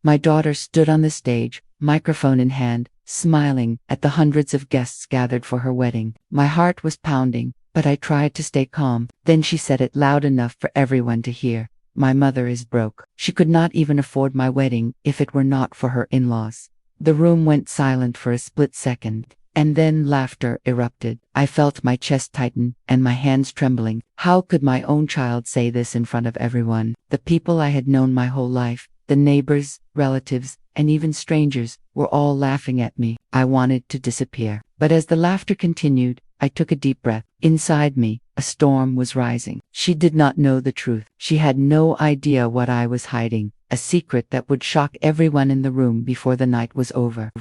My daughter stood on the stage, microphone in hand, smiling at the hundreds of guests gathered for her wedding. My heart was pounding, but I tried to stay calm. Then she said it loud enough for everyone to hear. My mother is broke. She could not even afford my wedding if it were not for her in-laws. The room went silent for a split second, and then laughter erupted. I felt my chest tighten and my hands trembling. How could my own child say this in front of everyone? The people I had known my whole life, the neighbors, relatives, and even strangers, were all laughing at me. I wanted to disappear. But as the laughter continued, I took a deep breath. Inside me, a storm was rising. She did not know the truth. She had no idea what I was hiding, a secret that would shock everyone in the room before the night was over.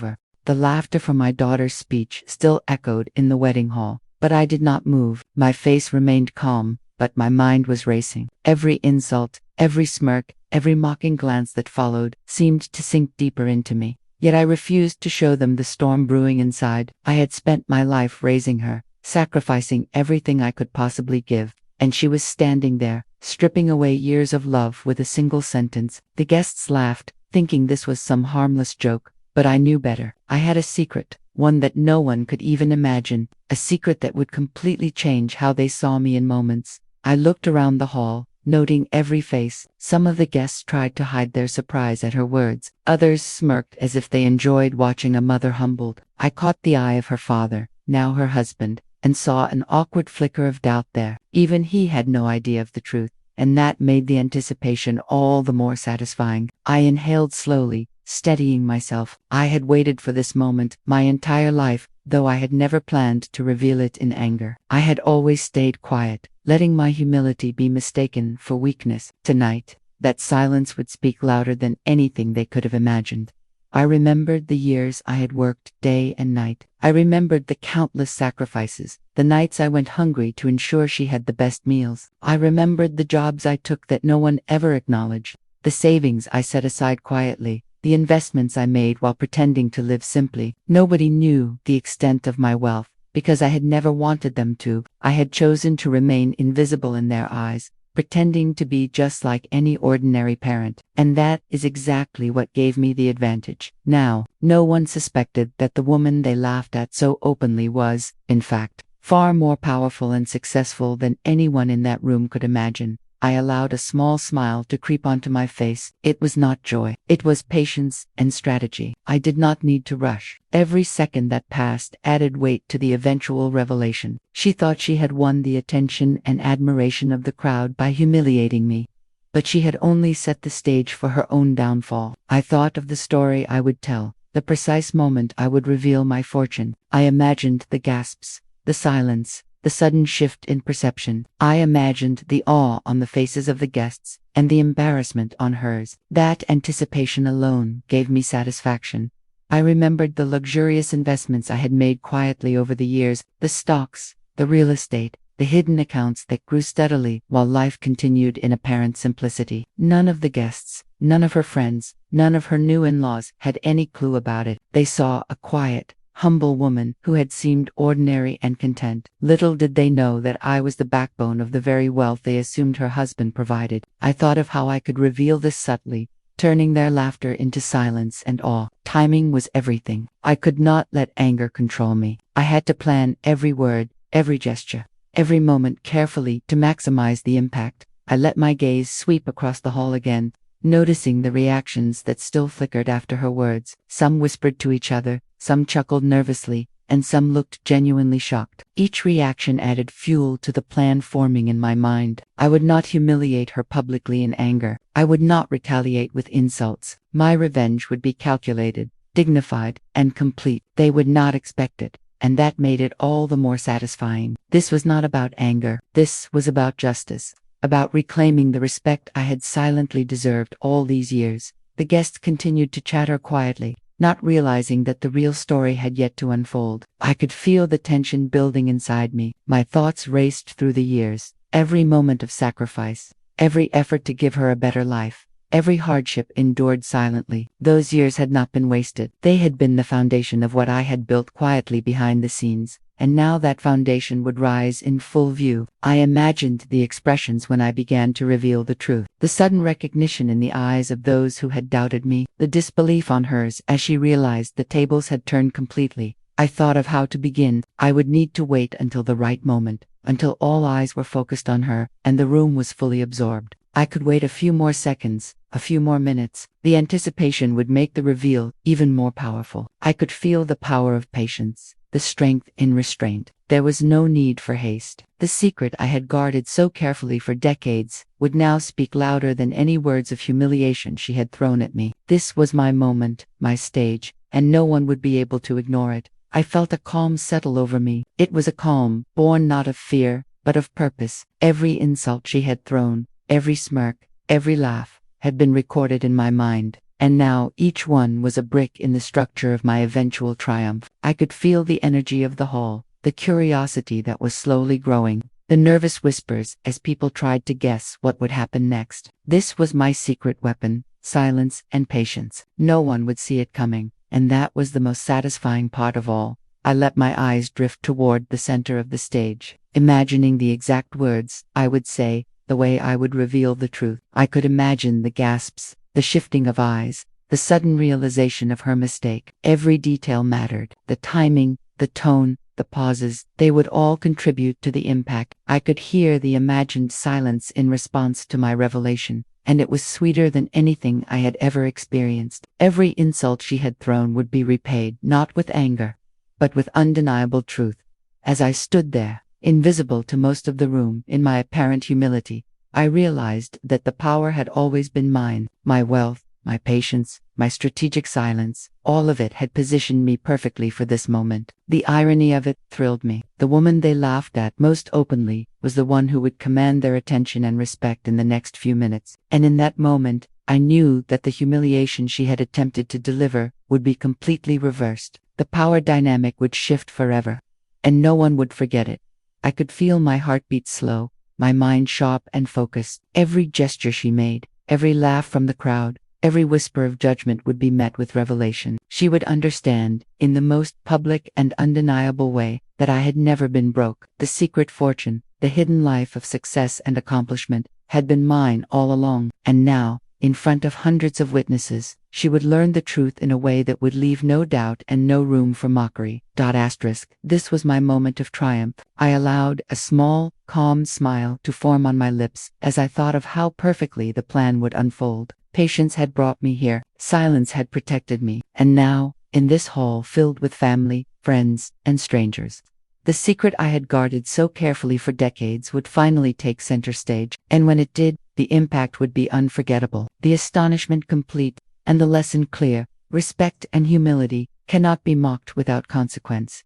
The laughter from my daughter's speech still echoed in the wedding hall, but I did not move. My face remained calm, but my mind was racing. Every insult, every smirk, every mocking glance that followed seemed to sink deeper into me. Yet I refused to show them the storm brewing inside. I had spent my life raising her, sacrificing everything I could possibly give, and she was standing there, stripping away years of love with a single sentence. The guests laughed, thinking this was some harmless joke, but I knew better. I had a secret, one that no one could even imagine, a secret that would completely change how they saw me in moments. I looked around the hall, noting every face. Some of the guests tried to hide their surprise at her words. Others smirked as if they enjoyed watching a mother humbled. I caught the eye of her father, now her husband, and saw an awkward flicker of doubt there. Even he had no idea of the truth, and that made the anticipation all the more satisfying. I inhaled slowly, steadying myself. I had waited for this moment my entire life, though I had never planned to reveal it in anger. I had always stayed quiet, letting my humility be mistaken for weakness. Tonight, that silence would speak louder than anything they could have imagined. I remembered the years I had worked day and night. I remembered the countless sacrifices, the nights I went hungry to ensure she had the best meals. I remembered the jobs I took that no one ever acknowledged, the savings I set aside quietly, the investments I made while pretending to live simply. Nobody knew the extent of my wealth, because I had never wanted them to. I had chosen to remain invisible in their eyes, pretending to be just like any ordinary parent. And that is exactly what gave me the advantage. Now, no one suspected that the woman they laughed at so openly was, in fact, far more powerful and successful than anyone in that room could imagine. I allowed a small smile to creep onto my face. It was not joy. It was patience and strategy. I did not need to rush. Every second that passed added weight to the eventual revelation. She thought she had won the attention and admiration of the crowd by humiliating me. But she had only set the stage for her own downfall. I thought of the story I would tell, the precise moment I would reveal my fortune. I imagined the gasps, the silence, the sudden shift in perception. I imagined the awe on the faces of the guests, and the embarrassment on hers. That anticipation alone gave me satisfaction. I remembered the luxurious investments I had made quietly over the years, the stocks, the real estate, the hidden accounts that grew steadily while life continued in apparent simplicity. None of the guests, none of her friends, none of her new in-laws had any clue about it. They saw a quiet, humble woman who had seemed ordinary and content. Little did they know that I was the backbone of the very wealth they assumed her husband provided. I thought of how I could reveal this subtly, turning their laughter into silence and awe. Timing was everything. I could not let anger control me. I had to plan every word, every gesture, every moment carefully to maximize the impact. I let my gaze sweep across the hall again, noticing the reactions that still flickered after her words. Some whispered to each other, some chuckled nervously, and some looked genuinely shocked. Each reaction added fuel to the plan forming in my mind. I would not humiliate her publicly in anger. I would not retaliate with insults. My revenge would be calculated, dignified, and complete. They would not expect it, and that made it all the more satisfying. This was not about anger. This was about justice, about reclaiming the respect I had silently deserved all these years. The guests continued to chatter quietly, not realizing that the real story had yet to unfold. I could feel the tension building inside me. My thoughts raced through the years. Every moment of sacrifice, every effort to give her a better life, every hardship endured silently. Those years had not been wasted. They had been the foundation of what I had built quietly behind the scenes. and now that foundation would rise in full view. I imagined the expressions when I began to reveal the truth. The sudden recognition in the eyes of those who had doubted me, the disbelief on hers as she realized the tables had turned completely. I thought of how to begin. I would need to wait until the right moment, until all eyes were focused on her, and the room was fully absorbed. I could wait a few more seconds, a few more minutes. The anticipation would make the reveal even more powerful. I could feel the power of patience, the strength in restraint. There was no need for haste. The secret I had guarded so carefully for decades would now speak louder than any words of humiliation she had thrown at me. This was my moment, my stage, and no one would be able to ignore it. I felt a calm settle over me. It was a calm, born not of fear, but of purpose. Every insult she had thrown, every smirk, every laugh, had been recorded in my mind, and now each one was a brick in the structure of my eventual triumph. I could feel the energy of the hall, the curiosity that was slowly growing, the nervous whispers as people tried to guess what would happen next. This was my secret weapon, silence and patience. No one would see it coming, and that was the most satisfying part of all. I let my eyes drift toward the center of the stage, imagining the exact words I would say, the way I would reveal the truth. I could imagine the gasps, the shifting of eyes, the sudden realization of her mistake. Every detail mattered. The timing, the tone, the pauses, they would all contribute to the impact. I could hear the imagined silence in response to my revelation, and it was sweeter than anything I had ever experienced. Every insult she had thrown would be repaid, not with anger, but with undeniable truth. As I stood there, invisible to most of the room, in my apparent humility, I realized that the power had always been mine. My wealth, my patience, my strategic silence, all of it had positioned me perfectly for this moment. The irony of it thrilled me. The woman they laughed at most openly was the one who would command their attention and respect in the next few minutes. And in that moment, I knew that the humiliation she had attempted to deliver would be completely reversed. The power dynamic would shift forever, and no one would forget it. I could feel my heartbeat slow, my mind sharp and focused. Every gesture she made, every laugh from the crowd, every whisper of judgment would be met with revelation. She would understand, in the most public and undeniable way, that I had never been broke. The secret fortune, the hidden life of success and accomplishment, had been mine all along. And now, in front of hundreds of witnesses, she would learn the truth in a way that would leave no doubt and no room for mockery. This was my moment of triumph. I allowed a small, calm smile to form on my lips as I thought of how perfectly the plan would unfold. Patience had brought me here, silence had protected me, and now, in this hall filled with family, friends, and strangers, the secret I had guarded so carefully for decades would finally take center stage, and when it did, the impact would be unforgettable. The astonishment complete, and the lesson clear: respect and humility cannot be mocked without consequence.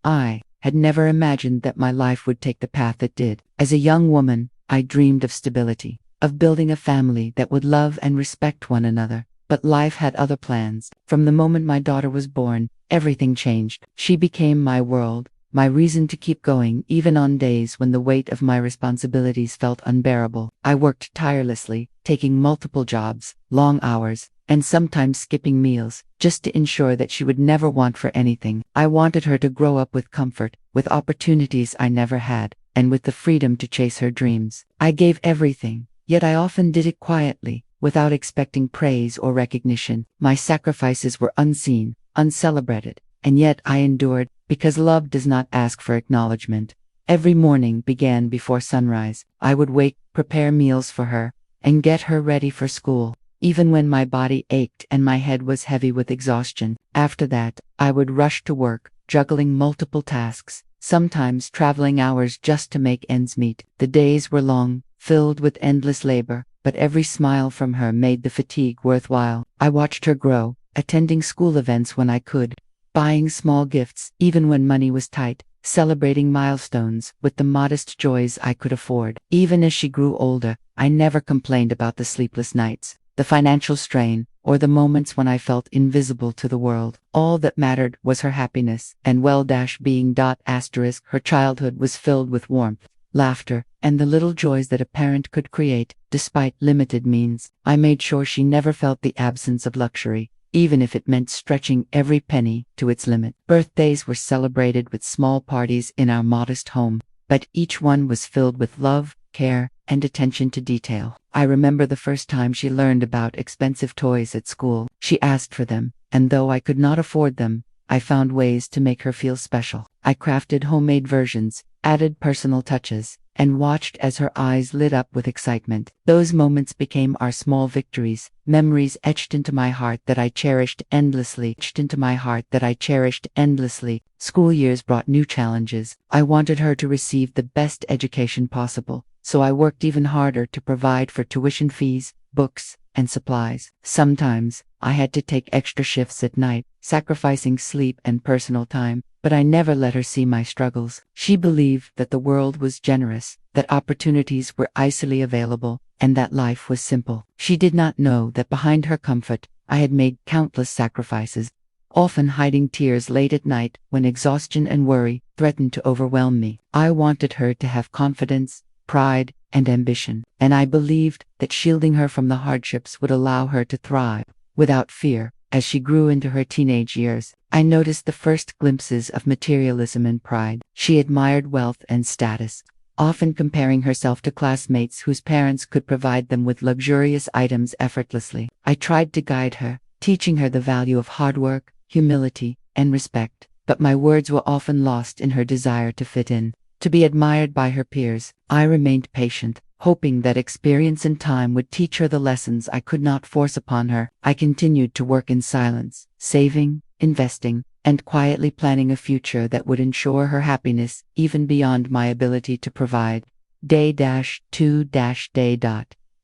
I had never imagined that my life would take the path it did. As a young woman, I dreamed of stability, of building a family that would love and respect one another. But life had other plans. From the moment my daughter was born, everything changed. She became my world, my reason to keep going even on days when the weight of my responsibilities felt unbearable. I worked tirelessly, taking multiple jobs, long hours, and sometimes skipping meals, just to ensure that she would never want for anything. I wanted her to grow up with comfort, with opportunities I never had, and with the freedom to chase her dreams. I gave everything, yet I often did it quietly, without expecting praise or recognition. My sacrifices were unseen, uncelebrated, and yet I endured, because love does not ask for acknowledgement. Every morning began before sunrise. I would wake, prepare meals for her, and get her ready for school, even when my body ached and my head was heavy with exhaustion. After that, I would rush to work, juggling multiple tasks, sometimes traveling hours just to make ends meet. The days were long, filled with endless labor, but every smile from her made the fatigue worthwhile. I watched her grow, attending school events when I could, buying small gifts even when money was tight, celebrating milestones with the modest joys I could afford. Even as she grew older, I never complained about the sleepless nights, the financial strain, or the moments when I felt invisible to the world. All that mattered was her happiness, and her childhood was filled with warmth, laughter, and the little joys that a parent could create, despite limited means. I made sure she never felt the absence of luxury, even if it meant stretching every penny to its limit. Birthdays were celebrated with small parties in our modest home, but each one was filled with love, care, and attention to detail. I remember the first time she learned about expensive toys at school. She asked for them, and though I could not afford them, I found ways to make her feel special. I crafted homemade versions, added personal touches, and watched as her eyes lit up with excitement. Those moments became our small victories, memories etched into my heart that I cherished endlessly. School years brought new challenges. I wanted her to receive the best education possible, so I worked even harder to provide for tuition fees, books, and supplies. Sometimes, I had to take extra shifts at night, sacrificing sleep and personal time, but I never let her see my struggles. She believed that the world was generous, that opportunities were easily available, and that life was simple. She did not know that behind her comfort, I had made countless sacrifices, often hiding tears late at night when exhaustion and worry threatened to overwhelm me. I wanted her to have confidence, pride, and ambition, and I believed that shielding her from the hardships would allow her to thrive without fear. As she grew into her teenage years, I noticed the first glimpses of materialism and pride. She admired wealth and status, often comparing herself to classmates whose parents could provide them with luxurious items effortlessly. I tried to guide her, teaching her the value of hard work, humility, and respect, but my words were often lost in her desire to fit in, to be admired by her peers. I remained patient, hoping that experience and time would teach her the lessons I could not force upon her. I continued to work in silence, saving, investing, and quietly planning a future that would ensure her happiness, even beyond my ability to provide. Day-to-day.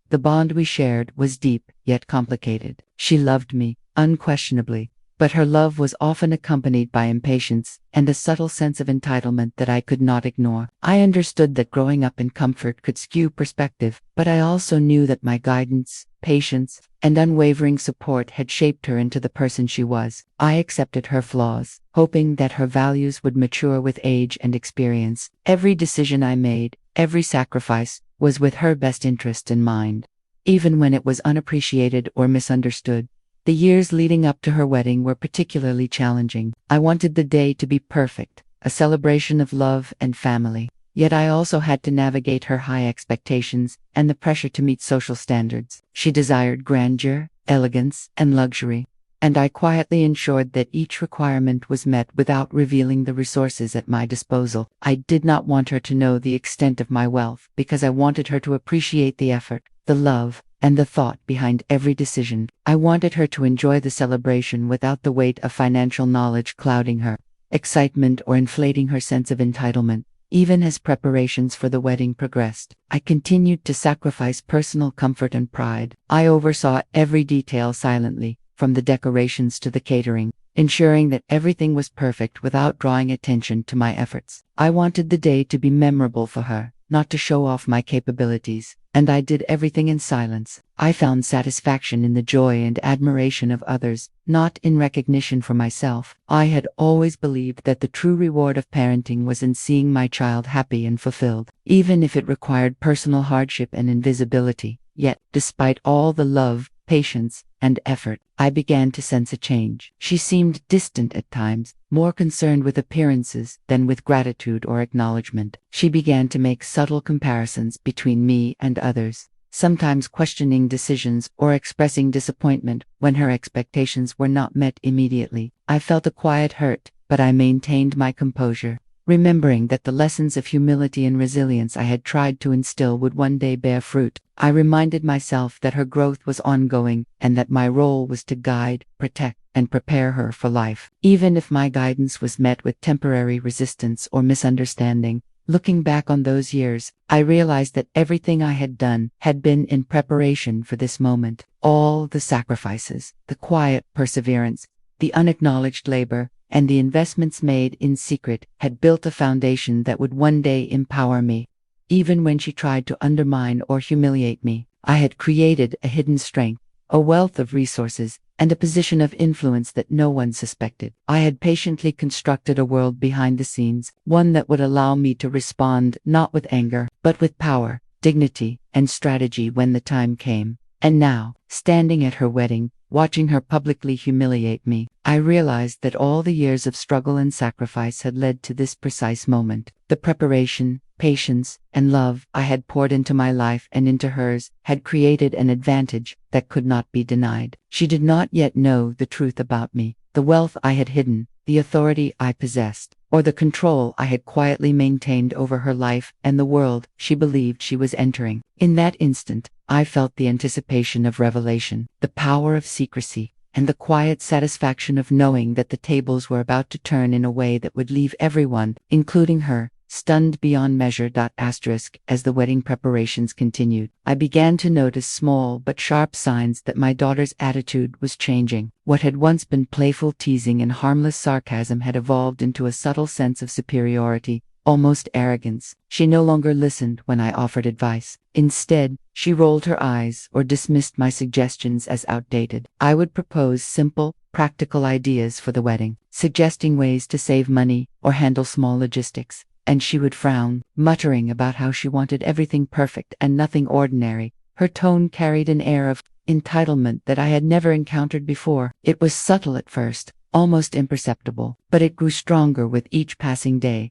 The bond we shared was deep, yet complicated. She loved me, unquestionably, but her love was often accompanied by impatience and a subtle sense of entitlement that I could not ignore. I understood that growing up in comfort could skew perspective, but I also knew that my guidance, patience, and unwavering support had shaped her into the person she was. I accepted her flaws, hoping that her values would mature with age and experience. Every decision I made, every sacrifice, was with her best interest in mind, even when it was unappreciated or misunderstood. The years leading up to her wedding were particularly challenging. I wanted the day to be perfect, a celebration of love and family. Yet I also had to navigate her high expectations and the pressure to meet social standards. She desired grandeur, elegance, and luxury, and I quietly ensured that each requirement was met without revealing the resources at my disposal. I did not want her to know the extent of my wealth, because I wanted her to appreciate the effort, the love, and the thought behind every decision. I wanted her to enjoy the celebration without the weight of financial knowledge clouding her excitement or inflating her sense of entitlement. Even as preparations for the wedding progressed, I continued to sacrifice personal comfort and pride. I oversaw every detail silently, from the decorations to the catering, ensuring that everything was perfect without drawing attention to my efforts. I wanted the day to be memorable for her, not to show off my capabilities, and I did everything in silence. I found satisfaction in the joy and admiration of others, not in recognition for myself. I had always believed that the true reward of parenting was in seeing my child happy and fulfilled, even if it required personal hardship and invisibility. Yet, despite all the love, patience, and effort, I began to sense a change. She seemed distant at times, more concerned with appearances than with gratitude or acknowledgement. She began to make subtle comparisons between me and others, sometimes questioning decisions or expressing disappointment when her expectations were not met immediately. I felt a quiet hurt, but I maintained my composure, remembering that the lessons of humility and resilience I had tried to instill would one day bear fruit. I reminded myself that her growth was ongoing and that my role was to guide, protect, and prepare her for life. Even if my guidance was met with temporary resistance or misunderstanding, looking back on those years, I realized that everything I had done had been in preparation for this moment. All the sacrifices, the quiet perseverance, the unacknowledged labor, and the investments made in secret had built a foundation that would one day empower me. Even when she tried to undermine or humiliate me, I had created a hidden strength, a wealth of resources, and a position of influence that no one suspected. I had patiently constructed a world behind the scenes, one that would allow me to respond not with anger, but with power, dignity, and strategy when the time came. And now, standing at her wedding, watching her publicly humiliate me. I realized that all the years of struggle and sacrifice had led to this precise moment. The preparation, patience, and love I had poured into my life and into hers had created an advantage that could not be denied. She did not yet know the truth about me, the wealth I had hidden, the authority I possessed, or the control I had quietly maintained over her life and the world she believed she was entering. In that instant, I felt the anticipation of revelation, the power of secrecy, and the quiet satisfaction of knowing that the tables were about to turn in a way that would leave everyone, including her, stunned beyond measure. As the wedding preparations continued, I began to notice small but sharp signs that my daughter's attitude was changing. What had once been playful teasing and harmless sarcasm had evolved into a subtle sense of superiority, almost arrogance. She no longer listened when I offered advice. Instead, she rolled her eyes or dismissed my suggestions as outdated. I would propose simple, practical ideas for the wedding, suggesting ways to save money or handle small logistics, and she would frown, muttering about how she wanted everything perfect and nothing ordinary. Her tone carried an air of entitlement that I had never encountered before. It was subtle at first, almost imperceptible, but it grew stronger with each passing day.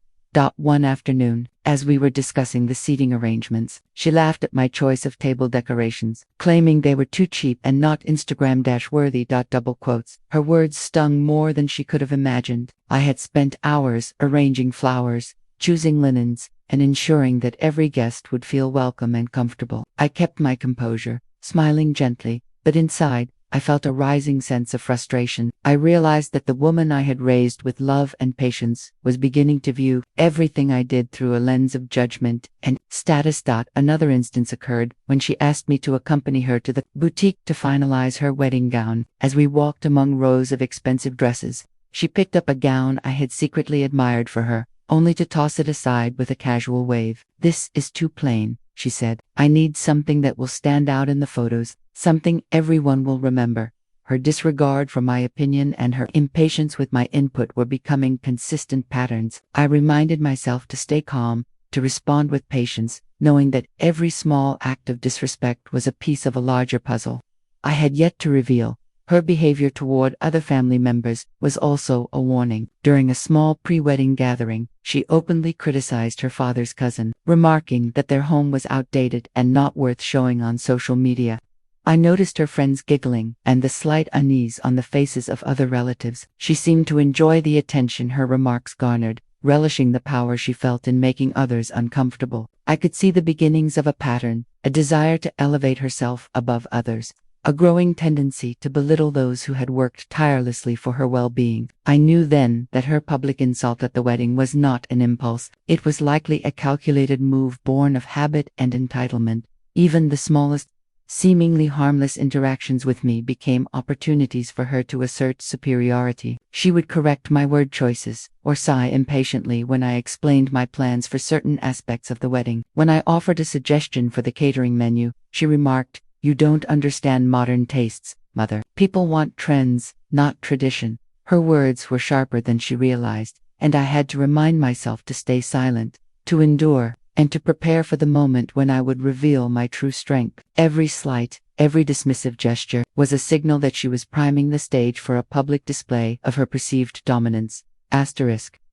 One afternoon, as we were discussing the seating arrangements, she laughed at my choice of table decorations, claiming they were too cheap and not Instagram-worthy. Her words stung more than she could have imagined. I had spent hours arranging flowers, choosing linens, and ensuring that every guest would feel welcome and comfortable. I kept my composure, smiling gently, but inside, I felt a rising sense of frustration. I realized that the woman I had raised with love and patience was beginning to view everything I did through a lens of judgment and status. Another instance occurred when she asked me to accompany her to the boutique to finalize her wedding gown. As we walked among rows of expensive dresses, she picked up a gown I had secretly admired for her, only to toss it aside with a casual wave. "This is too plain," she said. "I need something that will stand out in the photos, something everyone will remember." Her disregard for my opinion and her impatience with my input were becoming consistent patterns. I reminded myself to stay calm, to respond with patience, knowing that every small act of disrespect was a piece of a larger puzzle I had yet to reveal. Her behavior toward other family members was also a warning. During a small pre-wedding gathering, she openly criticized her father's cousin, remarking that their home was outdated and not worth showing on social media. I noticed her friends giggling and the slight unease on the faces of other relatives. She seemed to enjoy the attention her remarks garnered, relishing the power she felt in making others uncomfortable. I could see the beginnings of a pattern, a desire to elevate herself above others, a growing tendency to belittle those who had worked tirelessly for her well-being. I knew then that her public insult at the wedding was not an impulse. It was likely a calculated move born of habit and entitlement. Even the smallest, seemingly harmless interactions with me became opportunities for her to assert superiority. She would correct my word choices, or sigh impatiently when I explained my plans for certain aspects of the wedding. When I offered a suggestion for the catering menu, she remarked, "You don't understand modern tastes, mother. People want trends, not tradition." Her words were sharper than she realized, and I had to remind myself to stay silent, to endure, and to prepare for the moment when I would reveal my true strength. Every slight, every dismissive gesture was a signal that she was priming the stage for a public display of her perceived dominance.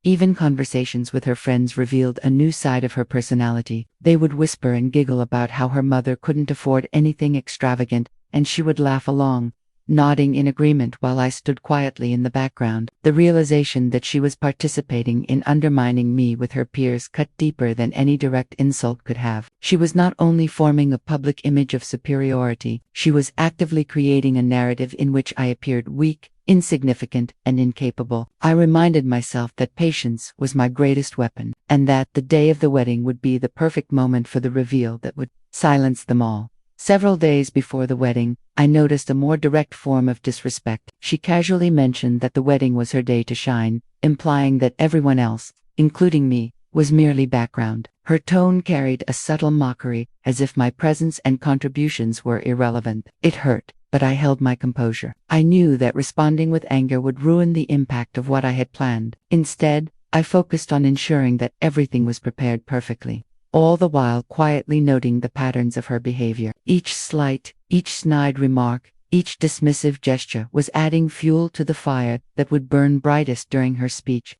Even conversations with her friends revealed a new side of her personality. They would whisper and giggle about how her mother couldn't afford anything extravagant, and she would laugh along, nodding in agreement while I stood quietly in the background. The realization that she was participating in undermining me with her peers cut deeper than any direct insult could have. She was not only forming a public image of superiority, she was actively creating a narrative in which I appeared weak, insignificant, and incapable. I reminded myself that patience was my greatest weapon, and that the day of the wedding would be the perfect moment for the reveal that would silence them all. Several days before the wedding, I noticed a more direct form of disrespect. She casually mentioned that the wedding was her day to shine, implying that everyone else, including me, was merely background. Her tone carried a subtle mockery, as if my presence and contributions were irrelevant. It hurt, but I held my composure. I knew that responding with anger would ruin the impact of what I had planned. Instead, I focused on ensuring that everything was prepared perfectly, all the while quietly noting the patterns of her behavior. Each slight, each snide remark, Each dismissive gesture was adding fuel to the fire that would burn brightest during her speech,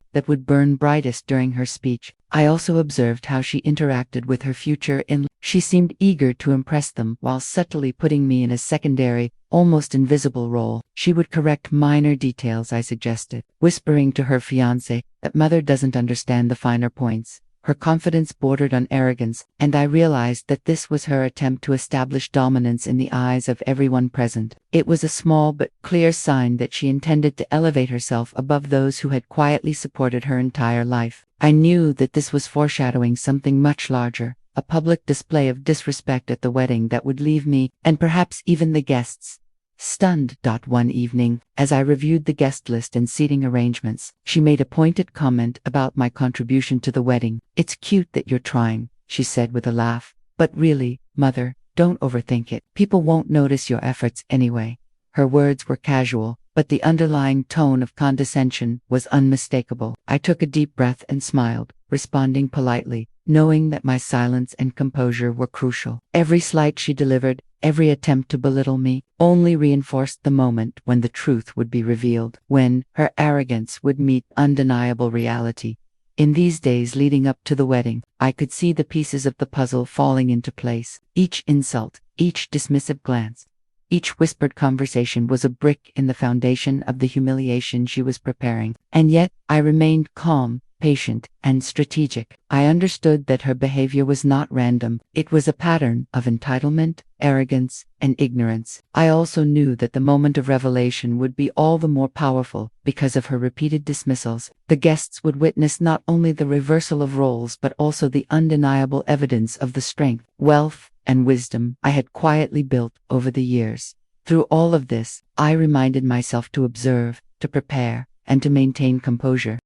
I also observed how she interacted with her future in-laws. She seemed eager to impress them while subtly putting me in a secondary, almost invisible role. She would correct minor details I suggested, whispering to her fiancé that mother doesn't understand the finer points. Her confidence bordered on arrogance, and I realized that this was her attempt to establish dominance in the eyes of everyone present. It was a small but clear sign that she intended to elevate herself above those who had quietly supported her entire life. I knew that this was foreshadowing something much larger, a public display of disrespect at the wedding that would leave me, and perhaps even the guests, stunned. One evening, as I reviewed the guest list and seating arrangements, she made a pointed comment about my contribution to the wedding. "It's cute that you're trying," she said with a laugh. "But really, mother, don't overthink it. People won't notice your efforts anyway." Her words were casual, but the underlying tone of condescension was unmistakable. I took a deep breath and smiled, responding politely, knowing that my silence and composure were crucial. Every slight she delivered, every attempt to belittle me, only reinforced the moment when the truth would be revealed, when her arrogance would meet undeniable reality. In these days leading up to the wedding, I could see the pieces of the puzzle falling into place. Each insult, each dismissive glance, each whispered conversation was a brick in the foundation of the humiliation she was preparing. And yet, I remained calm, patient, and strategic. I understood that her behavior was not random. It was a pattern of entitlement, arrogance, and ignorance. I also knew that the moment of revelation would be all the more powerful because of her repeated dismissals. The guests would witness not only the reversal of roles but also the undeniable evidence of the strength, wealth, and wisdom I had quietly built over the years. Through all of this, I reminded myself to observe, to prepare, and to maintain composure.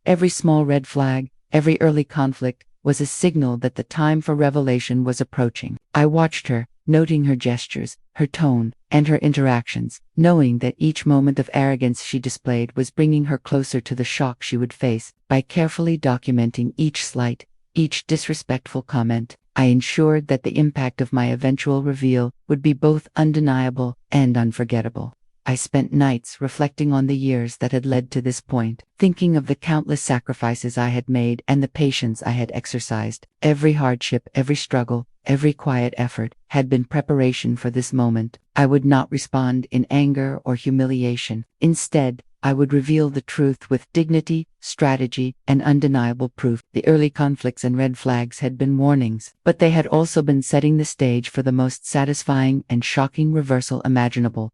Every small red flag, every early conflict, was a signal that the time for revelation was approaching. I watched her, noting her gestures, her tone, and her interactions, knowing that each moment of arrogance she displayed was bringing her closer to the shock she would face. By carefully documenting each slight, each disrespectful comment, I ensured that the impact of my eventual reveal would be both undeniable and unforgettable. I spent nights reflecting on the years that had led to this point, thinking of the countless sacrifices I had made and the patience I had exercised. Every hardship, every struggle, every quiet effort had been preparation for this moment. I would not respond in anger or humiliation. Instead, I would reveal the truth with dignity, strategy, and undeniable proof. The early conflicts and red flags had been warnings, but they had also been setting the stage for the most satisfying and shocking reversal imaginable.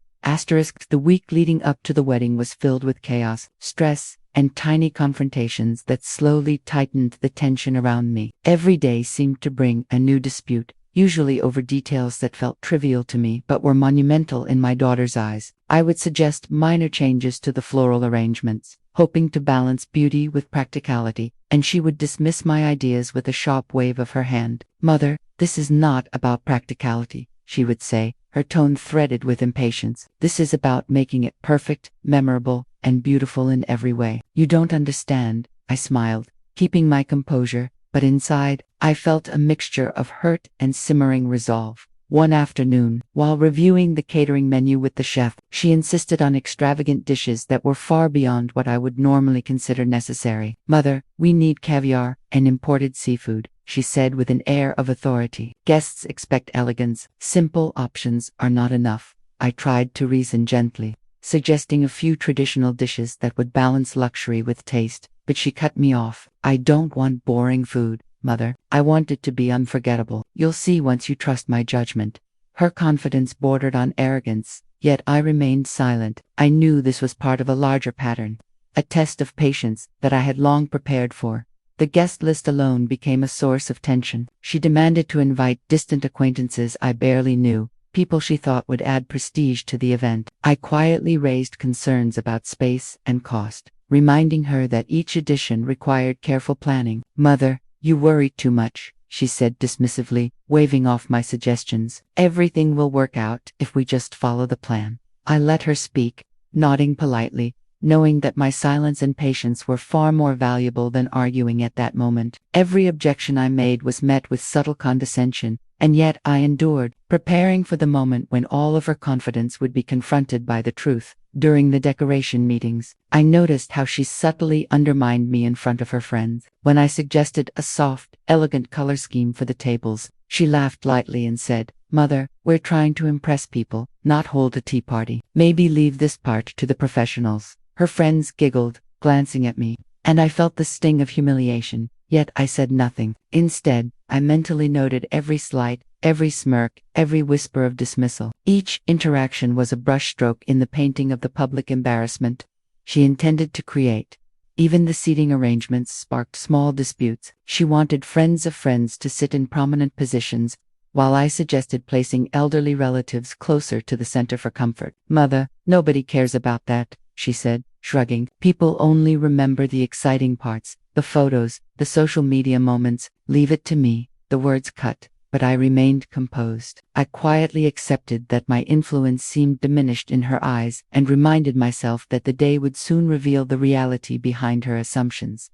The week leading up to the wedding was filled with chaos, stress, and tiny confrontations that slowly tightened the tension around me. Every day seemed to bring a new dispute, usually over details that felt trivial to me but were monumental in my daughter's eyes. I would suggest minor changes to the floral arrangements, hoping to balance beauty with practicality, and she would dismiss my ideas with a sharp wave of her hand. "Mother, this is not about practicality," she would say, her tone threaded with impatience. "This is about making it perfect, memorable, and beautiful in every way." "You don't understand," I smiled, keeping my composure, but inside, I felt a mixture of hurt and simmering resolve. One afternoon, while reviewing the catering menu with the chef, she insisted on extravagant dishes that were far beyond what I would normally consider necessary. "Mother, we need caviar and imported seafood," she said with an air of authority. "Guests expect elegance. Simple options are not enough." I tried to reason gently, suggesting a few traditional dishes that would balance luxury with taste, but she cut me off. "I don't want boring food, Mother. I want it to be unforgettable. You'll see once you trust my judgment." Her confidence bordered on arrogance, yet I remained silent. I knew this was part of a larger pattern, a test of patience that I had long prepared for. The guest list alone became a source of tension. She demanded to invite distant acquaintances I barely knew, people she thought would add prestige to the event. I quietly raised concerns about space and cost, reminding her that each addition required careful planning. "Mother, you worry too much," she said dismissively, waving off my suggestions. "Everything will work out if we just follow the plan." I let her speak, nodding politely, knowing that my silence and patience were far more valuable than arguing at that moment. Every objection I made was met with subtle condescension, and yet I endured, preparing for the moment when all of her confidence would be confronted by the truth. During the decoration meetings, I noticed how she subtly undermined me in front of her friends. When I suggested a soft, elegant color scheme for the tables, she laughed lightly and said, "Mother, we're trying to impress people, not hold a tea party. Maybe leave this part to the professionals." Her friends giggled, glancing at me, and I felt the sting of humiliation, yet I said nothing. Instead, I mentally noted every slight, every smirk, every whisper of dismissal. Each interaction was a brushstroke in the painting of the public embarrassment she intended to create. Even the seating arrangements sparked small disputes. She wanted friends of friends to sit in prominent positions, while I suggested placing elderly relatives closer to the center for comfort. "Mother, nobody cares about that," she said, shrugging. "People only remember the exciting parts, the photos, the social media moments. Leave it to me." The words cut, but I remained composed. I quietly accepted that my influence seemed diminished in her eyes and reminded myself that the day would soon reveal the reality behind her assumptions.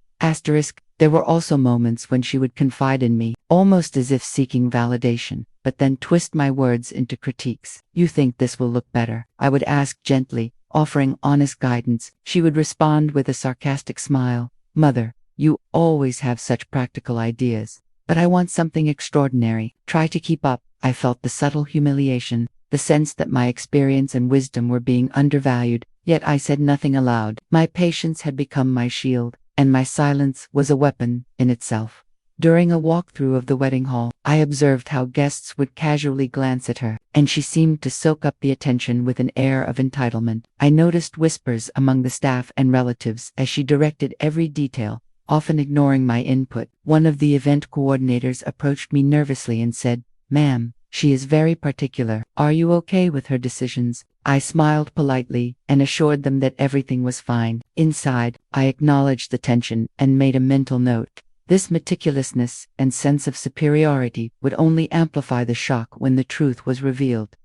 There were also moments when she would confide in me, almost as if seeking validation, but then twist my words into critiques. "You think this will look better?" I would ask gently, offering honest guidance. She would respond with a sarcastic smile, "Mother, you always have such practical ideas. But I want something extraordinary. Try to keep up." I felt the subtle humiliation, the sense that my experience and wisdom were being undervalued, yet I said nothing aloud. My patience had become my shield, and my silence was a weapon in itself. During a walkthrough of the wedding hall, I observed how guests would casually glance at her, and she seemed to soak up the attention with an air of entitlement. I noticed whispers among the staff and relatives as she directed every detail, often ignoring my input. One of the event coordinators approached me nervously and said, "Ma'am, she is very particular. Are you okay with her decisions?" I smiled politely and assured them that everything was fine. Inside, I acknowledged the tension and made a mental note. This meticulousness and sense of superiority would only amplify the shock when the truth was revealed.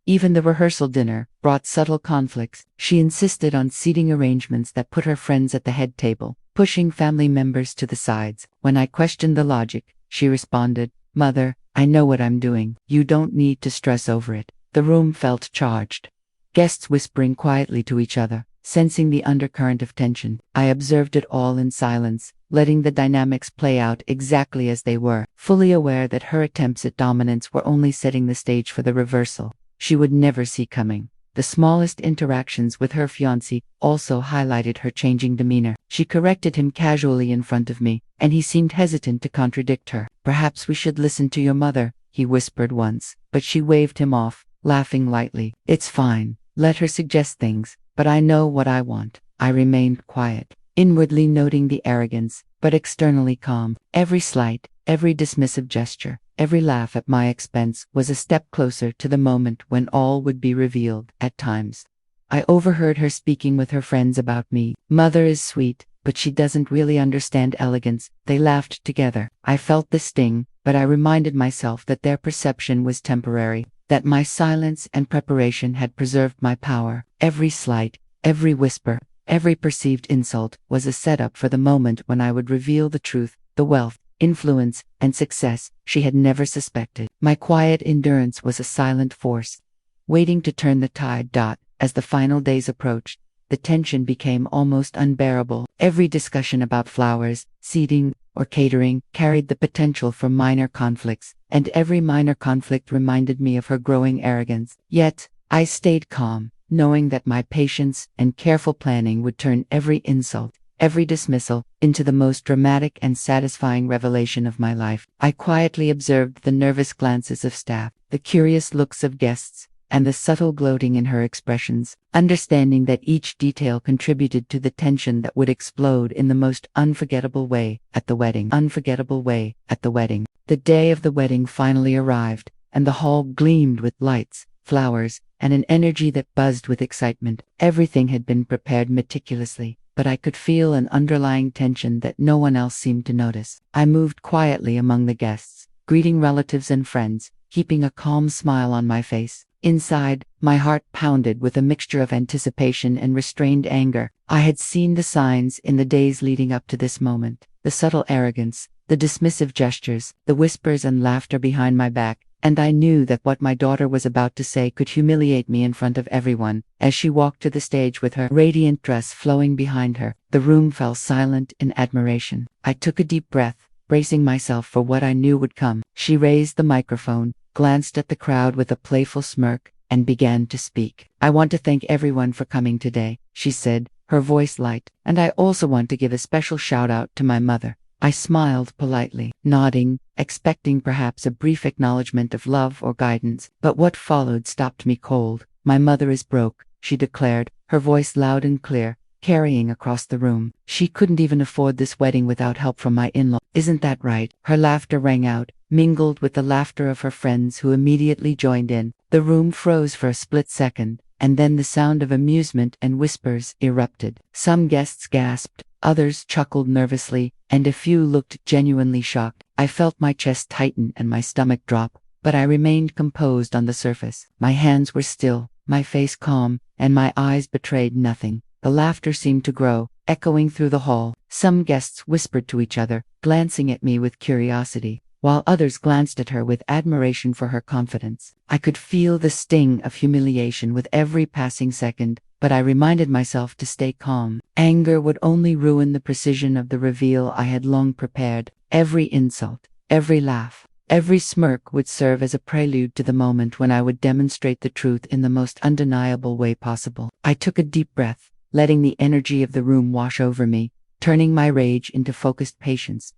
Even the rehearsal dinner brought subtle conflicts. She insisted on seating arrangements that put her friends at the head table, pushing family members to the sides. When I questioned the logic, she responded, "Mother, I know what I'm doing. You don't need to stress over it." The room felt charged. Guests whispering quietly to each other, sensing the undercurrent of tension. I observed it all in silence, letting the dynamics play out exactly as they were, fully aware that her attempts at dominance were only setting the stage for the reversal she would never see coming. The smallest interactions with her fiancé also highlighted her changing demeanor. She corrected him casually in front of me, and he seemed hesitant to contradict her. "Perhaps we should listen to your mother," he whispered once, but she waved him off, laughing lightly. "It's fine. Let her suggest things, but I know what I want." I remained quiet, inwardly noting the arrogance, but externally calm. Every slight, every dismissive gesture, every laugh at my expense was a step closer to the moment when all would be revealed. At times, I overheard her speaking with her friends about me. "Mother is sweet, but she doesn't really understand elegance." They laughed together. I felt the sting, but I reminded myself that their perception was temporary, that my silence and preparation had preserved my power. Every slight, every whisper, every perceived insult was a setup for the moment when I would reveal the truth, the wealth, influence, and success she had never suspected. My quiet endurance was a silent force, waiting to turn the tide. As the final days approached, the tension became almost unbearable. Every discussion about flowers, seating, or catering carried the potential for minor conflicts, and every minor conflict reminded me of her growing arrogance. Yet, I stayed calm, knowing that my patience and careful planning would turn every insult, every dismissal, into the most dramatic and satisfying revelation of my life. I quietly observed the nervous glances of staff, the curious looks of guests, and the subtle gloating in her expressions, understanding that each detail contributed to the tension that would explode in the most unforgettable way at the wedding. The day of the wedding finally arrived, and the hall gleamed with lights, flowers, and an energy that buzzed with excitement. Everything had been prepared meticulously, but I could feel an underlying tension that no one else seemed to notice. I moved quietly among the guests, greeting relatives and friends, keeping a calm smile on my face. Inside, my heart pounded with a mixture of anticipation and restrained anger. I had seen the signs in the days leading up to this moment, the the subtle arrogance, the dismissive gestures, the whispers and laughter behind my back, and I knew that what my daughter was about to say could humiliate me in front of everyone. As she walked to the stage with her radiant dress flowing behind her, the room fell silent in admiration. I took a deep breath, bracing myself for what I knew would come. She raised the microphone, glanced at the crowd with a playful smirk, and began to speak. "I want to thank everyone for coming today," she said, her voice light, "and I also want to give a special shout out to my mother." I smiled politely, nodding, expecting perhaps a brief acknowledgement of love or guidance, but what followed stopped me cold. "My mother is broke," she declared, her voice loud and clear, carrying across the room. "She couldn't even afford this wedding without help from my in-law. Isn't that right?" Her laughter rang out, mingled with the laughter of her friends who immediately joined in. The room froze for a split second, and then the sound of amusement and whispers erupted. Some guests gasped, others chuckled nervously, and a few looked genuinely shocked. I felt my chest tighten and my stomach drop, but I remained composed on the surface. My hands were still, my face calm, and my eyes betrayed nothing. The laughter seemed to grow, echoing through the hall. Some guests whispered to each other, glancing at me with curiosity, while others glanced at her with admiration for her confidence. I could feel the sting of humiliation with every passing second, but I reminded myself to stay calm. Anger would only ruin the precision of the reveal I had long prepared. Every insult, every laugh, every smirk would serve as a prelude to the moment when I would demonstrate the truth in the most undeniable way possible. I took a deep breath, letting the energy of the room wash over me, turning my rage into focused patience.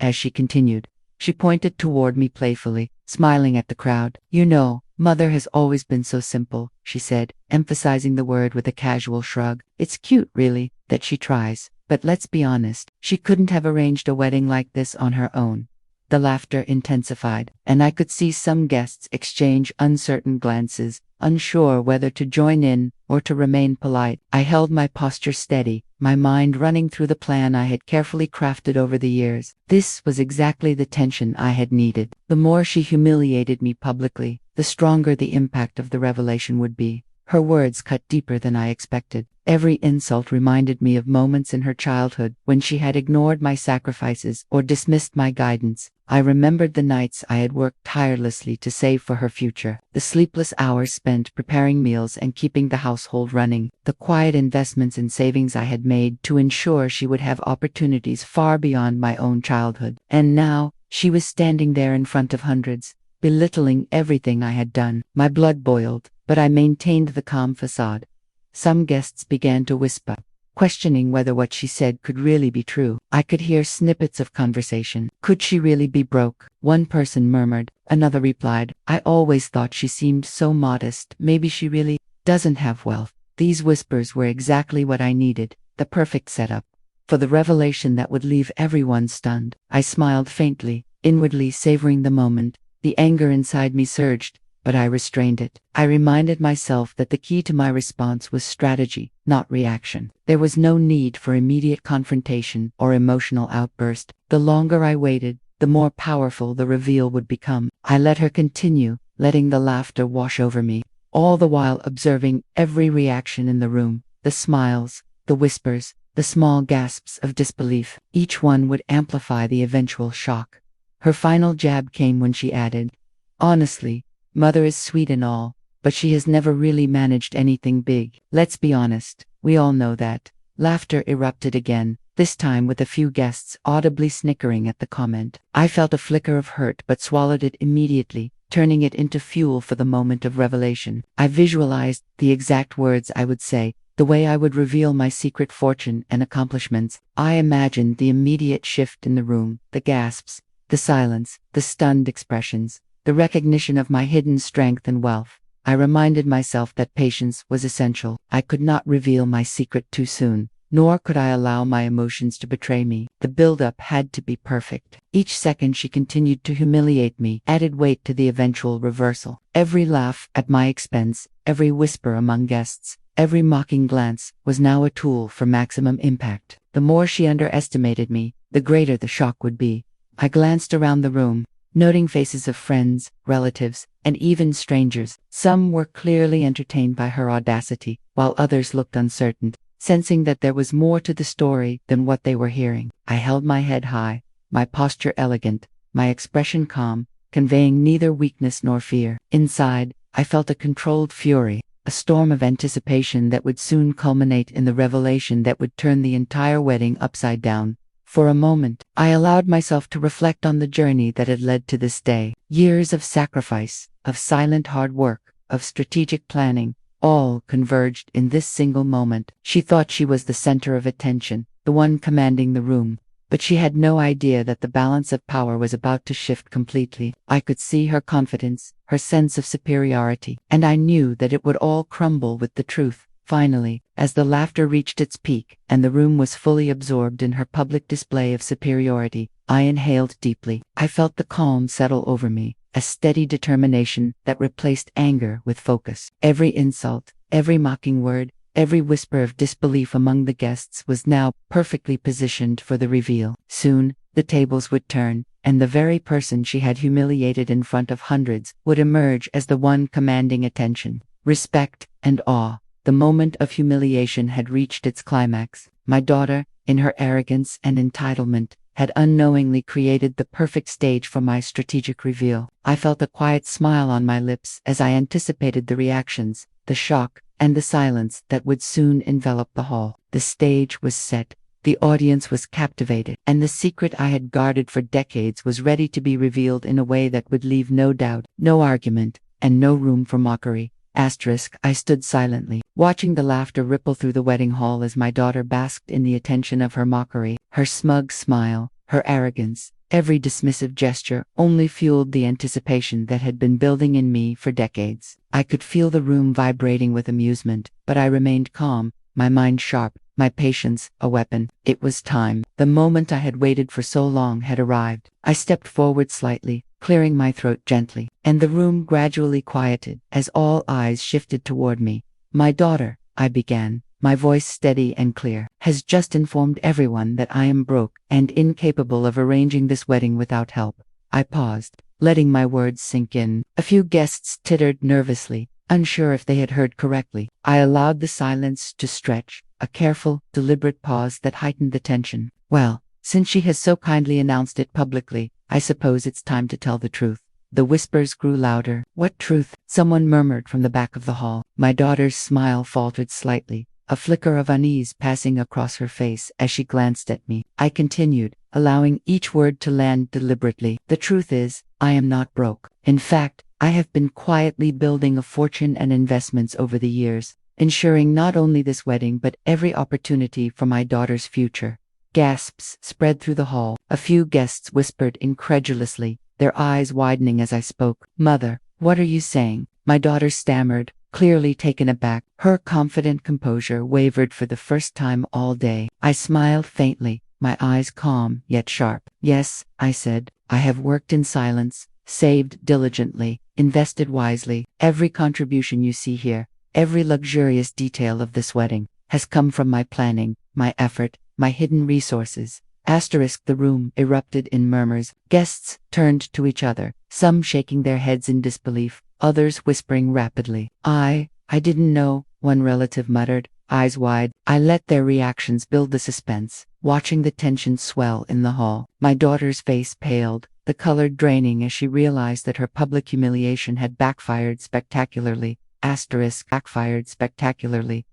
As she continued, she pointed toward me playfully, smiling at the crowd. "You know, Mother has always been so simple," she said, emphasizing the word with a casual shrug. "It's cute, really, that she tries, but let's be honest, she couldn't have arranged a wedding like this on her own." The laughter intensified, and I could see some guests exchange uncertain glances, unsure whether to join in or to remain polite. I held my posture steady, my mind running through the plan I had carefully crafted over the years. This was exactly the tension I had needed. The more she humiliated me publicly, the stronger the impact of the revelation would be. Her words cut deeper than I expected. Every insult reminded me of moments in her childhood when she had ignored my sacrifices or dismissed my guidance. I remembered the nights I had worked tirelessly to save for her future, the sleepless hours spent preparing meals and keeping the household running, the quiet investments in savings I had made to ensure she would have opportunities far beyond my own childhood. And now, she was standing there in front of hundreds, belittling everything I had done. My blood boiled, but I maintained the calm facade. Some guests began to whisper, questioning whether what she said could really be true. I could hear snippets of conversation. "Could she really be broke?" one person murmured. Another replied, "I always thought she seemed so modest. Maybe she really doesn't have wealth." These whispers were exactly what I needed, the perfect setup for the revelation that would leave everyone stunned. I smiled faintly, inwardly savoring the moment. The anger inside me surged, but I restrained it. I reminded myself that the key to my response was strategy, not reaction. There was no need for immediate confrontation or emotional outburst. The longer I waited, the more powerful the reveal would become. I let her continue, letting the laughter wash over me, all the while observing every reaction in the room, the smiles, the whispers, the small gasps of disbelief. Each one would amplify the eventual shock. Her final jab came when she added, "Honestly, Mother is sweet and all, but she has never really managed anything big. Let's be honest, we all know that." Laughter erupted again, this time with a few guests audibly snickering at the comment. I felt a flicker of hurt but swallowed it immediately, turning it into fuel for the moment of revelation. I visualized the exact words I would say, the way I would reveal my secret fortune and accomplishments. I imagined the immediate shift in the room, the gasps, the silence, the stunned expressions, the recognition of my hidden strength and wealth. I reminded myself that patience was essential. I could not reveal my secret too soon, nor could I allow my emotions to betray me. The build-up had to be perfect. Each second she continued to humiliate me added weight to the eventual reversal. Every laugh at my expense, every whisper among guests, every mocking glance was now a tool for maximum impact. The more she underestimated me, the greater the shock would be. I glanced around the room, noting faces of friends, relatives, and even strangers. Some were clearly entertained by her audacity, while others looked uncertain, sensing that there was more to the story than what they were hearing. I held my head high, my posture elegant, my expression calm, conveying neither weakness nor fear. Inside, I felt a controlled fury, a storm of anticipation that would soon culminate in the revelation that would turn the entire wedding upside down. For a moment, I allowed myself to reflect on the journey that had led to this day. Years of sacrifice, of silent hard work, of strategic planning, all converged in this single moment. She thought she was the center of attention, the one commanding the room. But she had no idea that the balance of power was about to shift completely. I could see her confidence, her sense of superiority, and I knew that it would all crumble with the truth. Finally, as the laughter reached its peak, and the room was fully absorbed in her public display of superiority, I inhaled deeply. I felt the calm settle over me, a steady determination that replaced anger with focus. Every insult, every mocking word, every whisper of disbelief among the guests was now perfectly positioned for the reveal. Soon, the tables would turn, and the very person she had humiliated in front of hundreds would emerge as the one commanding attention, respect, and awe. The moment of humiliation had reached its climax. My daughter, in her arrogance and entitlement, had unknowingly created the perfect stage for my strategic reveal. I felt a quiet smile on my lips as I anticipated the reactions, the shock, and the silence that would soon envelop the hall. The stage was set, the audience was captivated, and the secret I had guarded for decades was ready to be revealed in a way that would leave no doubt, no argument, and no room for mockery. I stood silently, watching the laughter ripple through the wedding hall as my daughter basked in the attention of her mockery. Her smug smile, her arrogance, every dismissive gesture only fueled the anticipation that had been building in me for decades. I could feel the room vibrating with amusement, but I remained calm, my mind sharp, my patience a weapon. It was time. The moment I had waited for so long had arrived. I stepped forward slightly, clearing my throat gently, and the room gradually quieted as all eyes shifted toward me. My daughter, I began, my voice steady and clear, has just informed everyone that I am broke and incapable of arranging this wedding without help. I paused, letting my words sink in. A few guests tittered nervously, unsure if they had heard correctly. I allowed the silence to stretch, a careful, deliberate pause that heightened the tension. Well, since she has so kindly announced it publicly, I suppose it's time to tell the truth. The whispers grew louder. What truth? Someone murmured from the back of the hall. My daughter's smile faltered slightly, a flicker of unease passing across her face as she glanced at me. I continued, allowing each word to land deliberately. The truth is, I am not broke. In fact, I have been quietly building a fortune and investments over the years, ensuring not only this wedding but every opportunity for my daughter's future. Gasps spread through the hall. A few guests whispered incredulously, their eyes widening as I spoke. Mother, what are you saying? My daughter stammered, clearly taken aback. Her confident composure wavered for the first time all day. I smiled faintly, my eyes calm yet sharp. Yes, I said, I have worked in silence, saved diligently, invested wisely. Every contribution you see here, every luxurious detail of this wedding, has come from my planning, my effort, my hidden resources. The room erupted in murmurs. Guests turned to each other, some shaking their heads in disbelief, others whispering rapidly. I didn't know, one relative muttered, eyes wide. I let their reactions build the suspense, watching the tension swell in the hall. My daughter's face paled, the color draining as she realized that her public humiliation had backfired spectacularly. Backfired spectacularly.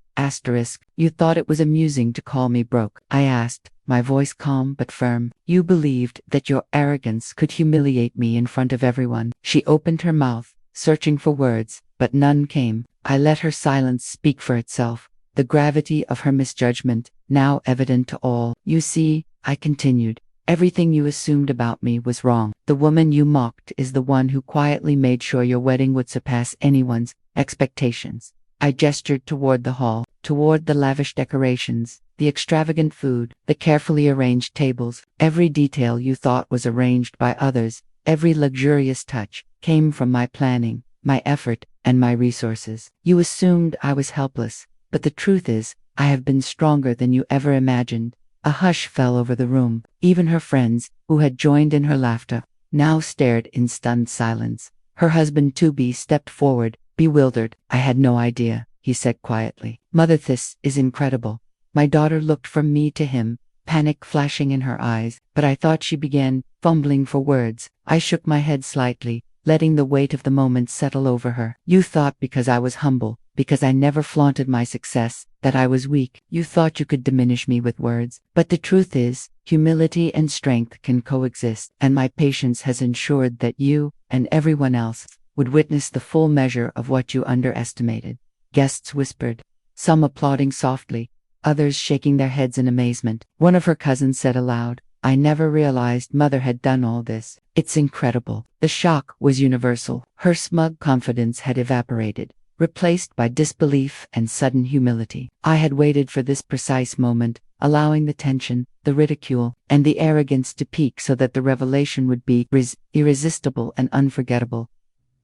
You thought it was amusing to call me broke? I asked, my voice calm but firm. You believed that your arrogance could humiliate me in front of everyone. She opened her mouth, searching for words, but none came. I let her silence speak for itself, the gravity of her misjudgment now evident to all. You see, I continued, everything you assumed about me was wrong. The woman you mocked is the one who quietly made sure your wedding would surpass anyone's expectations. I gestured toward the hall, toward the lavish decorations, the extravagant food, the carefully arranged tables. Every detail you thought was arranged by others, every luxurious touch, came from my planning, my effort, and my resources. You assumed I was helpless, but the truth is, I have been stronger than you ever imagined. A hush fell over the room. Even her friends, who had joined in her laughter, now stared in stunned silence. Her husband-to-be stepped forward, bewildered. I had no idea, he said quietly. Mother, this is incredible. My daughter looked from me to him, panic flashing in her eyes, but I thought she began fumbling for words. I shook my head slightly, letting the weight of the moment settle over her. You thought because I was humble, because I never flaunted my success, that I was weak. You thought you could diminish me with words. But the truth is, humility and strength can coexist, and my patience has ensured that you, and everyone else, would witness the full measure of what you underestimated. Guests whispered, some applauding softly, others shaking their heads in amazement. One of her cousins said aloud, I never realized Mother had done all this. It's incredible. The shock was universal. Her smug confidence had evaporated, replaced by disbelief and sudden humility. I had waited for this precise moment, allowing the tension, the ridicule, and the arrogance to peak so that the revelation would be irresistible and unforgettable.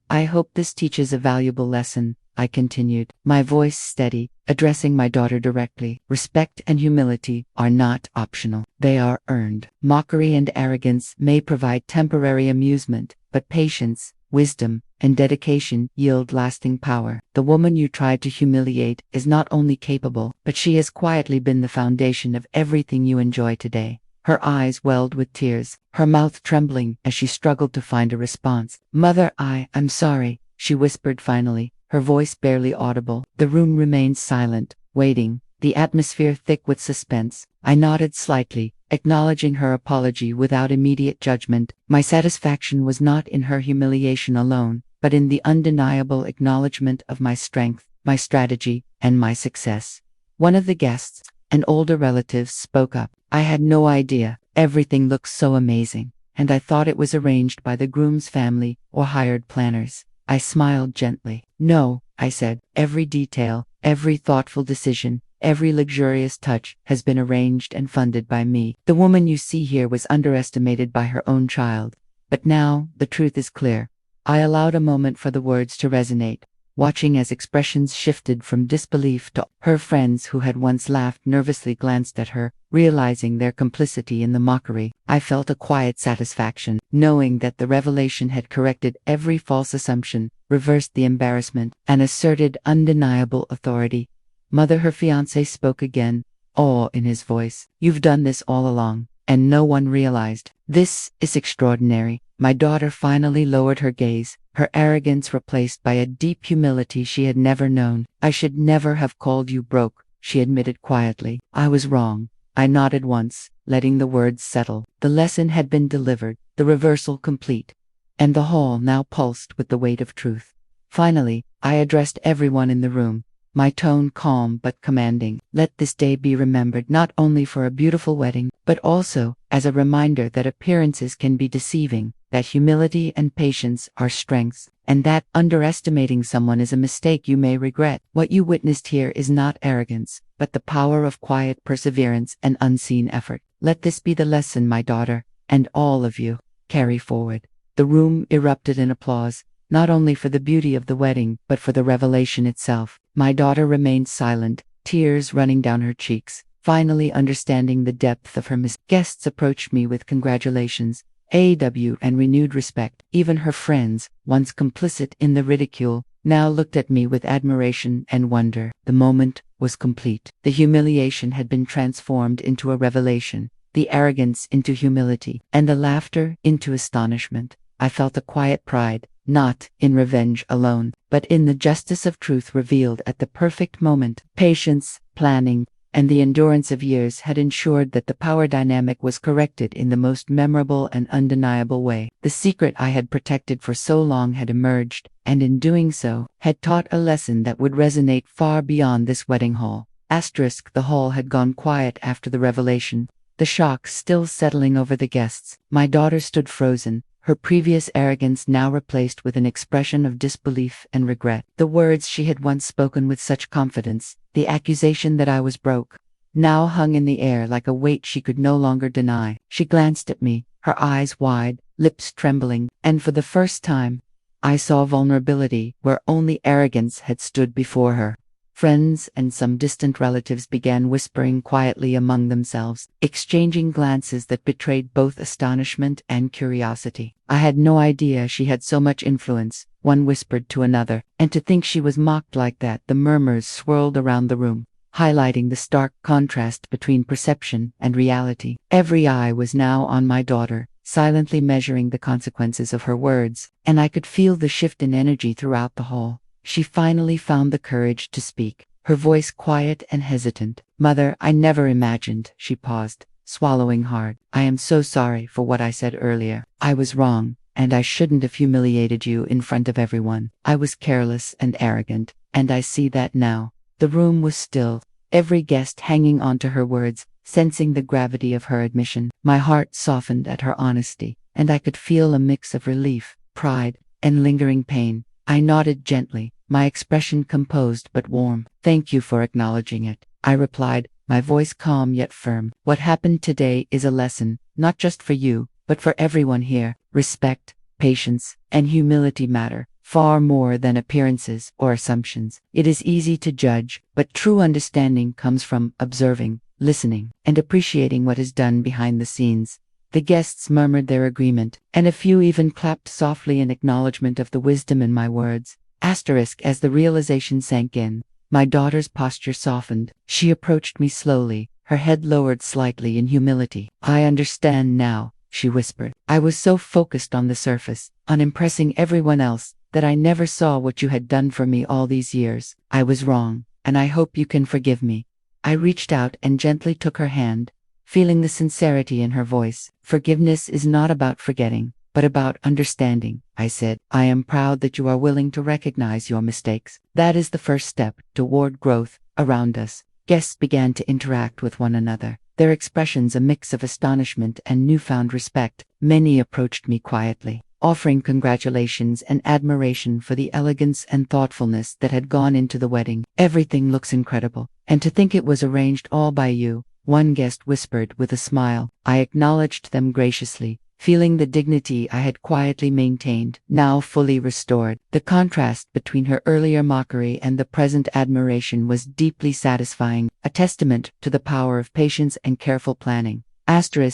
I hope this teaches a valuable lesson, I continued, my voice steady, addressing my daughter directly. Respect and humility are not optional. They are earned. Mockery and arrogance may provide temporary amusement, but patience, wisdom, and dedication yield lasting power. The woman you tried to humiliate is not only capable, but she has quietly been the foundation of everything you enjoy today. Her eyes welled with tears, her mouth trembling as she struggled to find a response. Mother, I'm sorry, she whispered finally, her voice barely audible. The room remained silent, waiting, the atmosphere thick with suspense. I nodded slightly, acknowledging her apology without immediate judgment. My satisfaction was not in her humiliation alone, but in the undeniable acknowledgement of my strength, my strategy, and my success. One of the guests, an older relative, spoke up. I had no idea. Everything looked so amazing, and I thought it was arranged by the groom's family or hired planners. I smiled gently. No, I said, every detail, every thoughtful decision, every luxurious touch has been arranged and funded by me. The woman you see here was underestimated by her own child. But now, the truth is clear. I allowed a moment for the words to resonate, watching as expressions shifted from disbelief to her friends who had once laughed nervously glanced at her, realizing their complicity in the mockery. I felt a quiet satisfaction, knowing that the revelation had corrected every false assumption, reversed the embarrassment, and asserted undeniable authority. Mother, her fiancé, spoke again, awe in his voice. You've done this all along, and no one realized. This is extraordinary. My daughter finally lowered her gaze, her arrogance replaced by a deep humility she had never known. I should never have called you broke, she admitted quietly. I was wrong. I nodded once, letting the words settle. The lesson had been delivered, the reversal complete, and the hall now pulsed with the weight of truth. Finally, I addressed everyone in the room, my tone calm but commanding. Let this day be remembered not only for a beautiful wedding, but also as a reminder that appearances can be deceiving, that humility and patience are strengths, and that underestimating someone is a mistake you may regret. What you witnessed here is not arrogance, but the power of quiet perseverance and unseen effort. Let this be the lesson, my daughter, and all of you carry forward. The room erupted in applause, not only for the beauty of the wedding, but for the revelation itself. My daughter remained silent, tears running down her cheeks, finally understanding the depth of her Guests approached me with congratulations, and renewed respect. Even her friends, once complicit in the ridicule, now looked at me with admiration and wonder. The moment was complete. The humiliation had been transformed into a revelation, the arrogance into humility, and the laughter into astonishment. I felt a quiet pride, not in revenge alone, but in the justice of truth revealed at the perfect moment. Patience, planning, and the endurance of years had ensured that the power dynamic was corrected in the most memorable and undeniable way. The secret I had protected for so long had emerged, and in doing so, had taught a lesson that would resonate far beyond this wedding hall. The hall had gone quiet after the revelation, the shock still settling over the guests. My daughter stood frozen, her previous arrogance now replaced with an expression of disbelief and regret. The words she had once spoken with such confidence, the accusation that I was broke, now hung in the air like a weight she could no longer deny. She glanced at me, her eyes wide, lips trembling, and for the first time, I saw vulnerability where only arrogance had stood before her. Friends and some distant relatives began whispering quietly among themselves, exchanging glances that betrayed both astonishment and curiosity. I had no idea she had so much influence, one whispered to another, and to think she was mocked like that. The murmurs swirled around the room, highlighting the stark contrast between perception and reality. Every eye was now on my daughter, silently measuring the consequences of her words, and I could feel the shift in energy throughout the hall. She finally found the courage to speak, her voice quiet and hesitant. "Mother, I never imagined," she paused, swallowing hard. "I am so sorry for what I said earlier. I was wrong, and I shouldn't have humiliated you in front of everyone. I was careless and arrogant, and I see that now." The room was still, every guest hanging on to her words, sensing the gravity of her admission. My heart softened at her honesty, and I could feel a mix of relief, pride, and lingering pain. I nodded gently, my expression composed but warm. "Thank you for acknowledging it," I replied, my voice calm yet firm. "What happened today is a lesson, not just for you, but for everyone here. Respect, patience, and humility matter far more than appearances or assumptions. It is easy to judge, but true understanding comes from observing, listening, and appreciating what is done behind the scenes." The guests murmured their agreement, and a few even clapped softly in acknowledgement of the wisdom in my words. As the realization sank in, my daughter's posture softened. She approached me slowly, her head lowered slightly in humility. "I understand now," she whispered. "I was so focused on the surface, on impressing everyone else, that I never saw what you had done for me all these years. I was wrong, and I hope you can forgive me." I reached out and gently took her hand, feeling the sincerity in her voice. "Forgiveness is not about forgetting, but about understanding," I said. "I am proud that you are willing to recognize your mistakes. That is the first step toward growth." Around us, guests began to interact with one another, their expressions a mix of astonishment and newfound respect. Many approached me quietly, offering congratulations and admiration for the elegance and thoughtfulness that had gone into the wedding. "Everything looks incredible, and to think it was arranged all by you," one guest whispered with a smile. I acknowledged them graciously, feeling the dignity I had quietly maintained, now fully restored. The contrast between her earlier mockery and the present admiration was deeply satisfying, a testament to the power of patience and careful planning.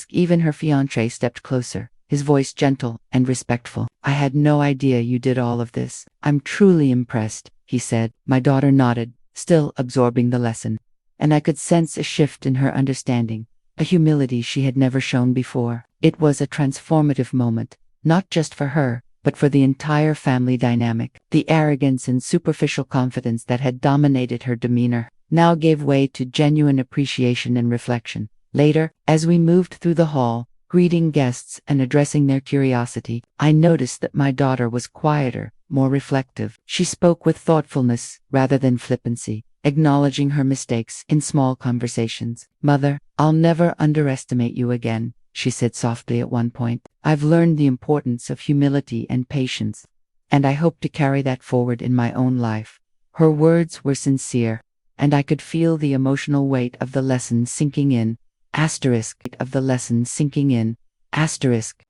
Even her fiancé stepped closer, his voice gentle and respectful. "I had no idea you did all of this. I'm truly impressed," he said. My daughter nodded, still absorbing the lesson, and I could sense a shift in her understanding, a humility she had never shown before. It was a transformative moment, not just for her, but for the entire family dynamic. The arrogance and superficial confidence that had dominated her demeanor now gave way to genuine appreciation and reflection. Later, as we moved through the hall, greeting guests and addressing their curiosity, I noticed that my daughter was quieter, more reflective. She spoke with thoughtfulness rather than flippancy, acknowledging her mistakes in small conversations. "Mother, I'll never underestimate you again," she said softly at one point. "I've learned the importance of humility and patience, and I hope to carry that forward in my own life." Her words were sincere, and I could feel the emotional weight of the lesson sinking in.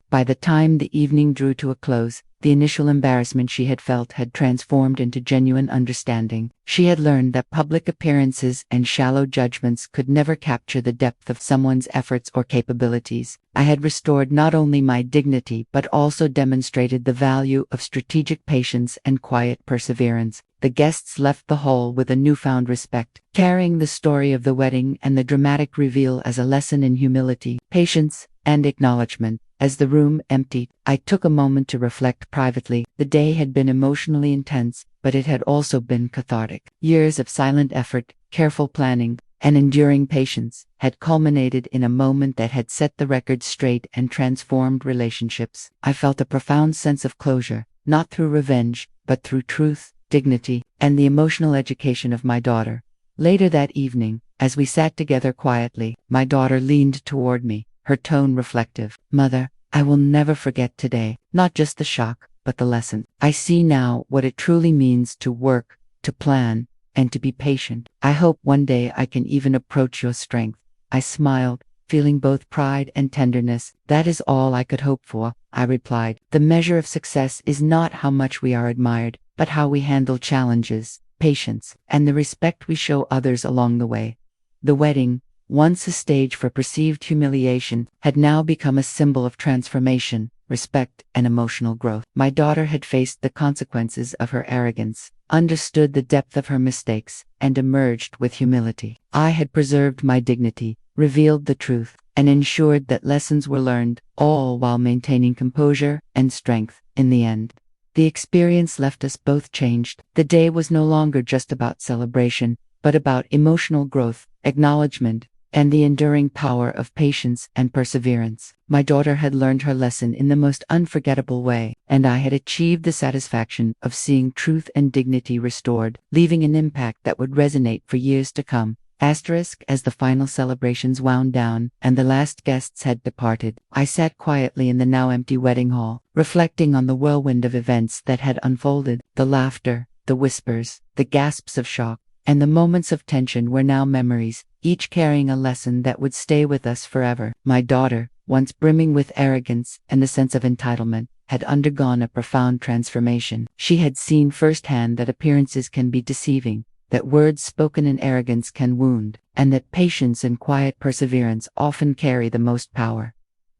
By the time the evening drew to a close, the initial embarrassment she had felt had transformed into genuine understanding. She had learned that public appearances and shallow judgments could never capture the depth of someone's efforts or capabilities. I had restored not only my dignity but also demonstrated the value of strategic patience and quiet perseverance. The guests left the hall with a newfound respect, carrying the story of the wedding and the dramatic reveal as a lesson in humility, patience, and acknowledgement. As the room emptied, I took a moment to reflect privately. The day had been emotionally intense, but it had also been cathartic. Years of silent effort, careful planning, and enduring patience had culminated in a moment that had set the record straight and transformed relationships. I felt a profound sense of closure, not through revenge, but through truth, dignity, and the emotional education of my daughter. Later that evening, as we sat together quietly, my daughter leaned toward me, her tone reflective. "Mother, I will never forget today, not just the shock, but the lesson. I see now what it truly means to work, to plan, and to be patient. I hope one day I can even approach your strength." I smiled, feeling both pride and tenderness. "That is all I could hope for," I replied. "The measure of success is not how much we are admired, but how we handle challenges, patience, and the respect we show others along the way." The wedding, once a stage for perceived humiliation, had now become a symbol of transformation, respect, and emotional growth. My daughter had faced the consequences of her arrogance, understood the depth of her mistakes, and emerged with humility. I had preserved my dignity, revealed the truth, and ensured that lessons were learned, all while maintaining composure and strength in the end. The experience left us both changed. The day was no longer just about celebration, but about emotional growth, acknowledgement, and the enduring power of patience and perseverance. My daughter had learned her lesson in the most unforgettable way, and I had achieved the satisfaction of seeing truth and dignity restored, leaving an impact that would resonate for years to come. As the final celebrations wound down and the last guests had departed, I sat quietly in the now empty wedding hall, reflecting on the whirlwind of events that had unfolded. The laughter, the whispers, the gasps of shock, and the moments of tension were now memories, each carrying a lesson that would stay with us forever. My daughter, once brimming with arrogance and a sense of entitlement, had undergone a profound transformation. She had seen firsthand that appearances can be deceiving, that words spoken in arrogance can wound, and that patience and quiet perseverance often carry the most power.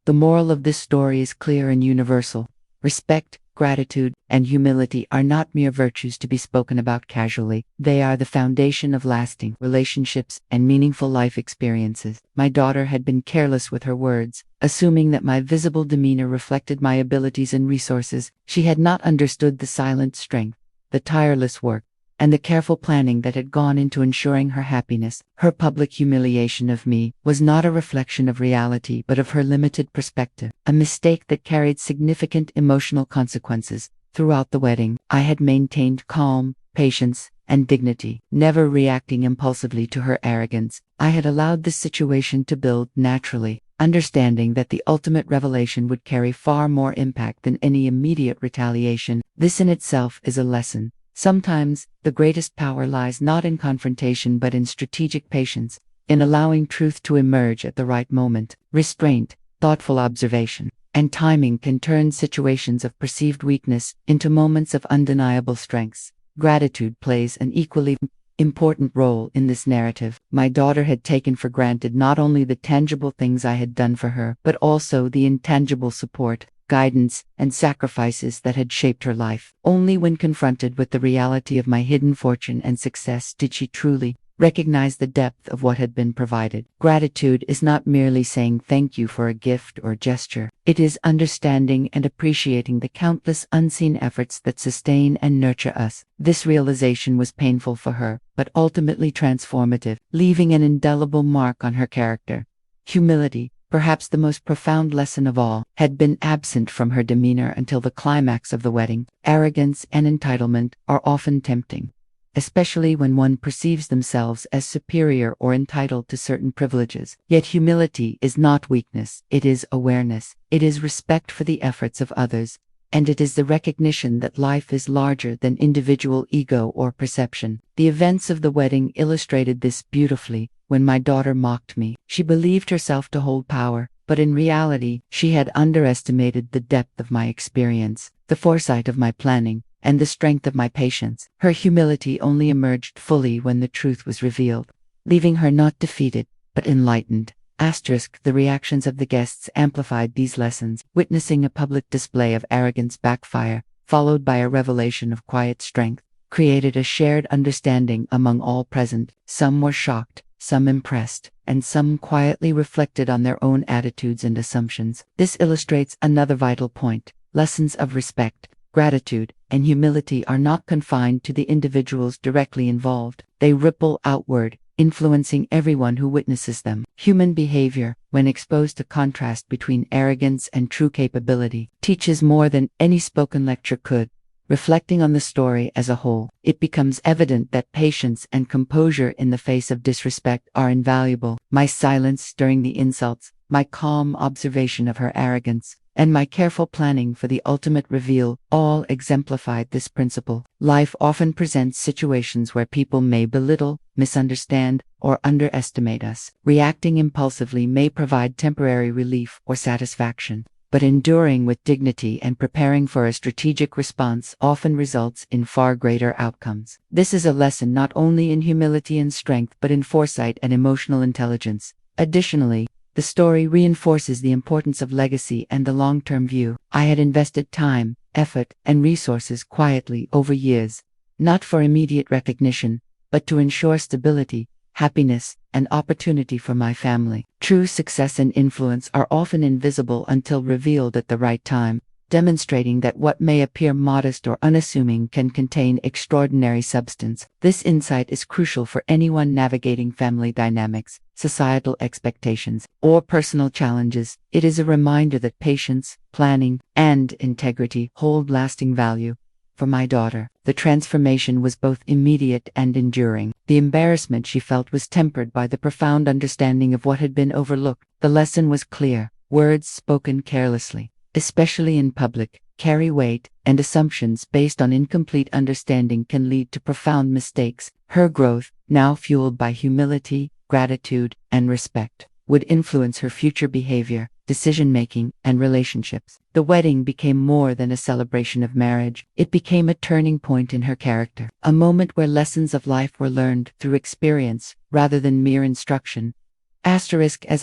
The moral of this story is clear and universal. Respect, gratitude, and humility are not mere virtues to be spoken about casually. They are the foundation of lasting relationships and meaningful life experiences. My daughter had been careless with her words, assuming that my visible demeanor reflected my abilities and resources. She had not understood the silent strength, the tireless work, and the careful planning that had gone into ensuring her happiness. Her public humiliation of me was not a reflection of reality but of her limited perspective, a mistake that carried significant emotional consequences. Throughout the wedding, I had maintained calm, patience, and dignity, never reacting impulsively to her arrogance. I had allowed this situation to build naturally, understanding that the ultimate revelation would carry far more impact than any immediate retaliation. This in itself is a lesson. Sometimes, the greatest power lies not in confrontation but in strategic patience, in allowing truth to emerge at the right moment. Restraint, thoughtful observation, and timing can turn situations of perceived weakness into moments of undeniable strengths. Gratitude plays an equally important role in this narrative. My daughter had taken for granted not only the tangible things I had done for her, but also the intangible support, guidance, and sacrifices that had shaped her life. Only when confronted with the reality of my hidden fortune and success did she truly recognize the depth of what had been provided. Gratitude is not merely saying thank you for a gift or gesture. It is understanding and appreciating the countless unseen efforts that sustain and nurture us. This realization was painful for her, but ultimately transformative, leaving an indelible mark on her character. Humility, perhaps the most profound lesson of all, had been absent from her demeanor until the climax of the wedding. Arrogance and entitlement are often tempting, especially when one perceives themselves as superior or entitled to certain privileges. Yet humility is not weakness, it is awareness, it is respect for the efforts of others, and it is the recognition that life is larger than individual ego or perception. The events of the wedding illustrated this beautifully. When my daughter mocked me, she believed herself to hold power, but in reality, she had underestimated the depth of my experience, the foresight of my planning, and the strength of my patience. Her humility only emerged fully when the truth was revealed, leaving her not defeated, but enlightened. The reactions of the guests amplified these lessons. Witnessing a public display of arrogance backfire, followed by a revelation of quiet strength, created a shared understanding among all present. Some were shocked, some impressed, and some quietly reflected on their own attitudes and assumptions. This illustrates another vital point. Lessons of respect, gratitude, and humility are not confined to the individuals directly involved. They ripple outward, influencing everyone who witnesses them. Human behavior, when exposed to contrast between arrogance and true capability, teaches more than any spoken lecture could. Reflecting on the story as a whole, it becomes evident that patience and composure in the face of disrespect are invaluable. My silence during the insults, my calm observation of her arrogance, and my careful planning for the ultimate reveal all exemplified this principle. Life often presents situations where people may belittle, misunderstand, or underestimate us. Reacting impulsively may provide temporary relief or satisfaction, but enduring with dignity and preparing for a strategic response often results in far greater outcomes. This is a lesson not only in humility and strength but in foresight and emotional intelligence. Additionally, the story reinforces the importance of legacy and the long-term view. I had invested time, effort, and resources quietly over years, not for immediate recognition, but to ensure stability, happiness, and opportunity for my family. True success and influence are often invisible until revealed at the right time, demonstrating that what may appear modest or unassuming can contain extraordinary substance. This insight is crucial for anyone navigating family dynamics, societal expectations, or personal challenges. It is a reminder that patience, planning, and integrity hold lasting value. For my daughter, the transformation was both immediate and enduring. The embarrassment she felt was tempered by the profound understanding of what had been overlooked. The lesson was clear: words spoken carelessly, especially in public, carry weight, and assumptions based on incomplete understanding can lead to profound mistakes. Her growth, now fueled by humility, gratitude, and respect, would influence her future behavior, decision-making, and relationships. The wedding became more than a celebration of marriage. It became a turning point in her character, a moment where lessons of life were learned through experience rather than mere instruction. As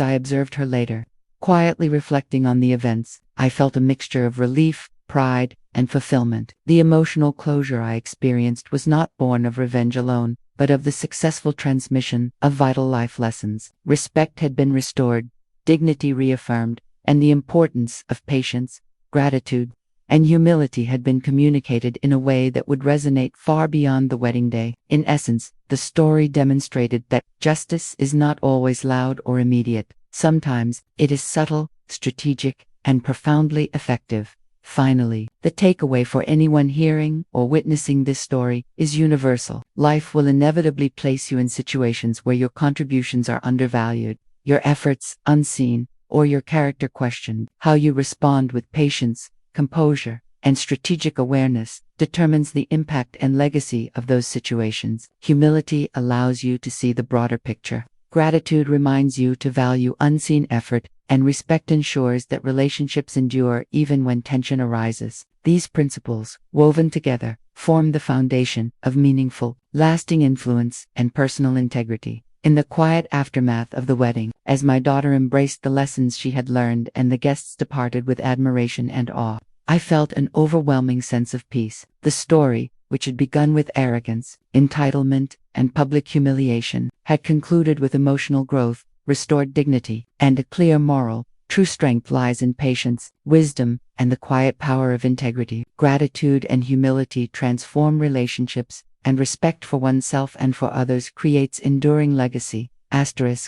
I observed her later, quietly reflecting on the events, I felt a mixture of relief, pride, and fulfillment. The emotional closure I experienced was not born of revenge alone, but of the successful transmission of vital life lessons. Respect had been restored, dignity reaffirmed, and the importance of patience, gratitude, and humility had been communicated in a way that would resonate far beyond the wedding day. In essence, the story demonstrated that justice is not always loud or immediate. Sometimes it is subtle, strategic, and profoundly effective. Finally, the takeaway for anyone hearing or witnessing this story is universal. Life will inevitably place you in situations where your contributions are undervalued, your efforts unseen, or your character questioned. How you respond with patience, composure, and strategic awareness determines the impact and legacy of those situations. Humility allows you to see the broader picture. Gratitude reminds you to value unseen effort, and respect ensures that relationships endure even when tension arises. These principles, woven together, form the foundation of meaningful, lasting influence and personal integrity. In the quiet aftermath of the wedding, as my daughter embraced the lessons she had learned and the guests departed with admiration and awe, I felt an overwhelming sense of peace. The story, which had begun with arrogance, entitlement, and public humiliation, had concluded with emotional growth, restored dignity, and a clear moral. True strength lies in patience, wisdom, and the quiet power of integrity. Gratitude and humility transform relationships, and respect for oneself and for others creates enduring legacy. The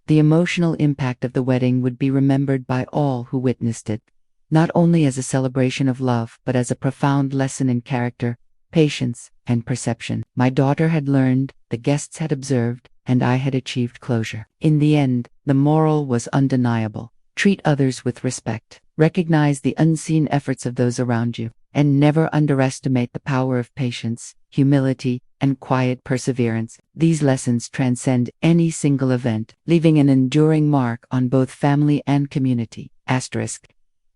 emotional impact of the wedding would be remembered by all who witnessed it, not only as a celebration of love, but as a profound lesson in character, patience, and perception. My daughter had learned, the guests had observed, and I had achieved closure. In the end, the moral was undeniable. Treat others with respect. Recognize the unseen efforts of those around you, and never underestimate the power of patience, humility, and quiet perseverance. These lessons transcend any single event, leaving an enduring mark on both family and community.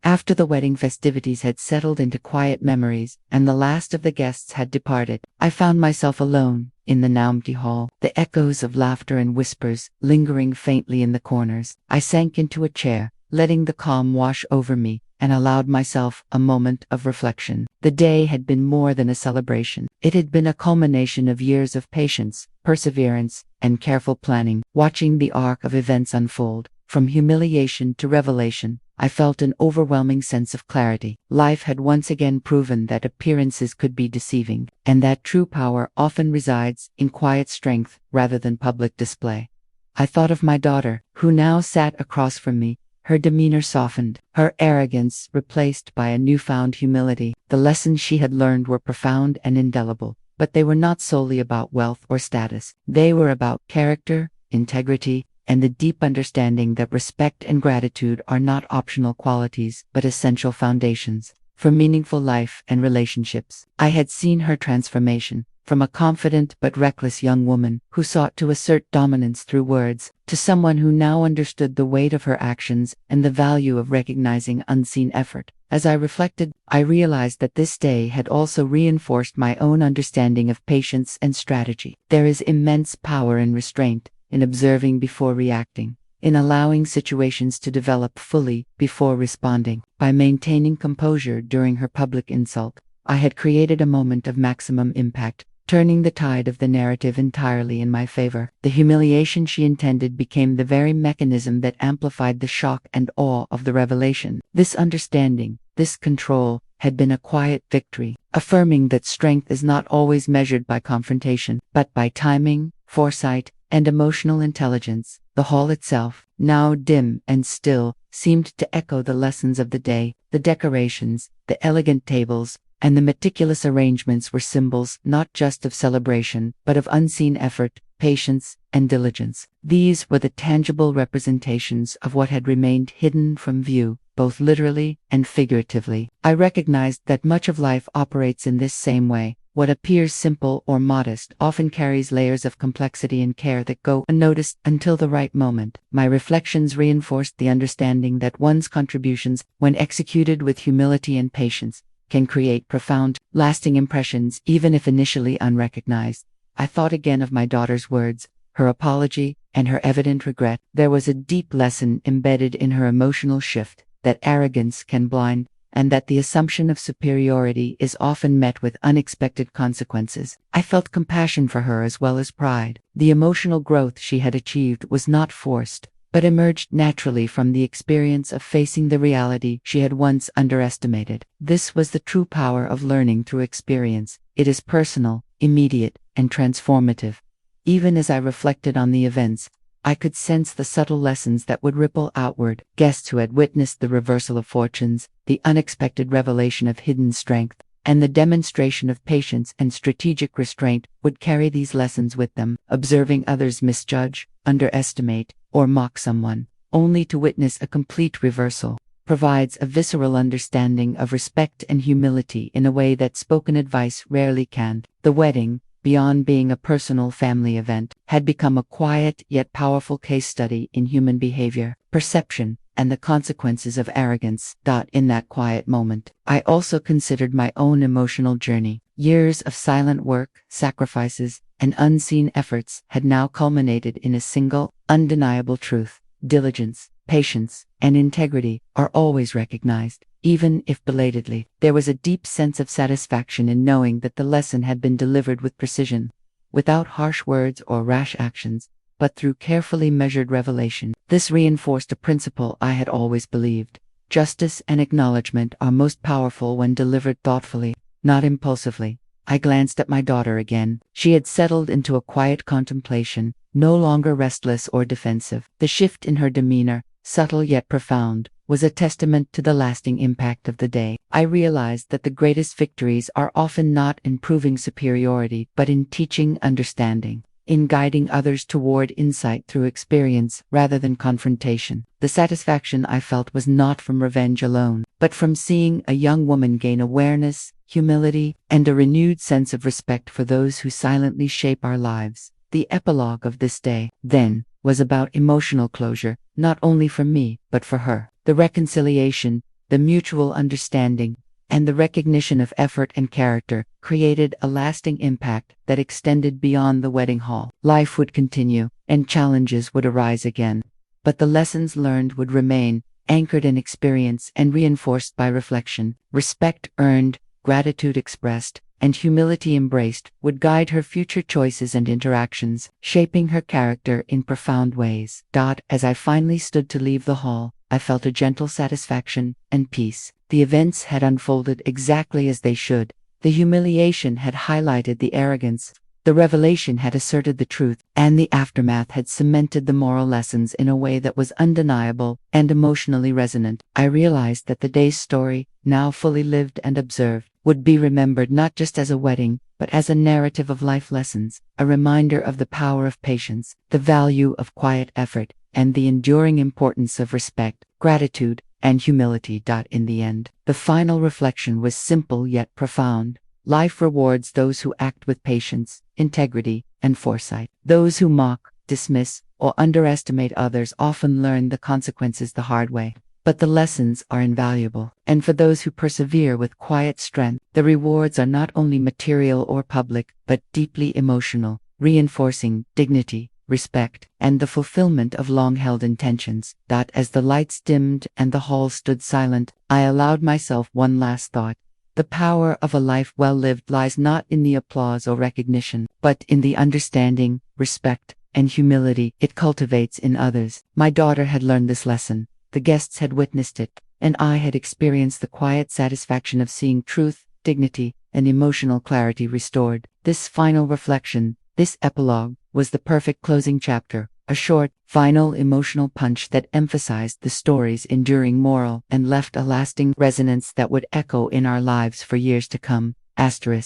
After the wedding festivities had settled into quiet memories, and the last of the guests had departed, I found myself alone in the now empty hall, the echoes of laughter and whispers lingering faintly in the corners. I sank into a chair, letting the calm wash over me, and allowed myself a moment of reflection. The day had been more than a celebration. It had been a culmination of years of patience, perseverance, and careful planning. Watching the arc of events unfold, from humiliation to revelation, I felt an overwhelming sense of clarity. Life had once again proven that appearances could be deceiving, and that true power often resides in quiet strength rather than public display. I thought of my daughter, who now sat across from me, her demeanor softened, her arrogance replaced by a newfound humility. The lessons she had learned were profound and indelible, but they were not solely about wealth or status. They were about character, integrity, and the deep understanding that respect and gratitude are not optional qualities but essential foundations for meaningful life and relationships. I had seen her transformation, from a confident but reckless young woman who sought to assert dominance through words, to someone who now understood the weight of her actions and the value of recognizing unseen effort. As I reflected, I realized that this day had also reinforced my own understanding of patience and strategy. There is immense power in restraint, in observing before reacting, in allowing situations to develop fully before responding. By maintaining composure during her public insult, I had created a moment of maximum impact, turning the tide of the narrative entirely in my favor. The humiliation she intended became the very mechanism that amplified the shock and awe of the revelation. This understanding, this control, had been a quiet victory, affirming that strength is not always measured by confrontation, but by timing, foresight, and emotional intelligence. The hall itself, now dim and still, seemed to echo the lessons of the day. The decorations, the elegant tables, and the meticulous arrangements were symbols not just of celebration, but of unseen effort, patience, and diligence. These were the tangible representations of what had remained hidden from view, both literally and figuratively. I recognized that much of life operates in this same way. What appears simple or modest often carries layers of complexity and care that go unnoticed until the right moment. My reflections reinforced the understanding that one's contributions, when executed with humility and patience, can create profound, lasting impressions even if initially unrecognized. I thought again of my daughter's words, her apology, and her evident regret. There was a deep lesson embedded in her emotional shift, that arrogance can blind, and that the assumption of superiority is often met with unexpected consequences. I felt compassion for her as well as pride. The emotional growth she had achieved was not forced, but emerged naturally from the experience of facing the reality she had once underestimated. This was the true power of learning through experience. It is personal, immediate, and transformative. Even as I reflected on the events, I could sense the subtle lessons that would ripple outward. Guests who had witnessed the reversal of fortunes, the unexpected revelation of hidden strength, and the demonstration of patience and strategic restraint would carry these lessons with them. Observing others misjudge, underestimate, or mock someone, only to witness a complete reversal, provides a visceral understanding of respect and humility in a way that spoken advice rarely can. The wedding, beyond being a personal family event, had become a quiet yet powerful case study in human behavior, perception, and the consequences of arrogance. In that quiet moment, I also considered my own emotional journey. Years of silent work, sacrifices, and unseen efforts had now culminated in a single, undeniable truth. Diligence, patience, and integrity are always recognized, even if belatedly. There was a deep sense of satisfaction in knowing that the lesson had been delivered with precision, without harsh words or rash actions, but through carefully measured revelation. This reinforced a principle I had always believed. Justice and acknowledgement are most powerful when delivered thoughtfully, not impulsively. I glanced at my daughter again. She had settled into a quiet contemplation, no longer restless or defensive. The shift in her demeanor, subtle yet profound, was a testament to the lasting impact of the day. I realized that the greatest victories are often not in proving superiority, but in teaching understanding, in guiding others toward insight through experience rather than confrontation. The satisfaction I felt was not from revenge alone, but from seeing a young woman gain awareness, humility, and a renewed sense of respect for those who silently shape our lives. The epilogue of this day, then, was about emotional closure, not only for me, but for her. The reconciliation, the mutual understanding, and the recognition of effort and character created a lasting impact that extended beyond the wedding hall. Life would continue, and challenges would arise again, but the lessons learned would remain, anchored in experience and reinforced by reflection. Respect earned, gratitude expressed, and humility embraced would guide her future choices and interactions, shaping her character in profound ways. As I finally stood to leave the hall, I felt a gentle satisfaction and peace. The events had unfolded exactly as they should. The humiliation had highlighted the arrogance, the revelation had asserted the truth, and the aftermath had cemented the moral lessons in a way that was undeniable and emotionally resonant. I realized that the day's story, now fully lived and observed, would be remembered not just as a wedding, but as a narrative of life lessons, a reminder of the power of patience, the value of quiet effort, and the enduring importance of respect, gratitude, and humility. In the end, the final reflection was simple yet profound. Life rewards those who act with patience, integrity, and foresight. Those who mock, dismiss, or underestimate others often learn the consequences the hard way. But the lessons are invaluable, and for those who persevere with quiet strength, the rewards are not only material or public, but deeply emotional, reinforcing dignity, respect, and the fulfillment of long-held intentions. As the lights dimmed and the hall stood silent, I allowed myself one last thought. The power of a life well lived lies not in the applause or recognition, but in the understanding, respect, and humility it cultivates in others. My daughter had learned this lesson, the guests had witnessed it, and I had experienced the quiet satisfaction of seeing truth, dignity, and emotional clarity restored. This final reflection, this epilogue, was the perfect closing chapter, a short, final emotional punch that emphasized the story's enduring moral and left a lasting resonance that would echo in our lives for years to come.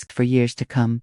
For years to come.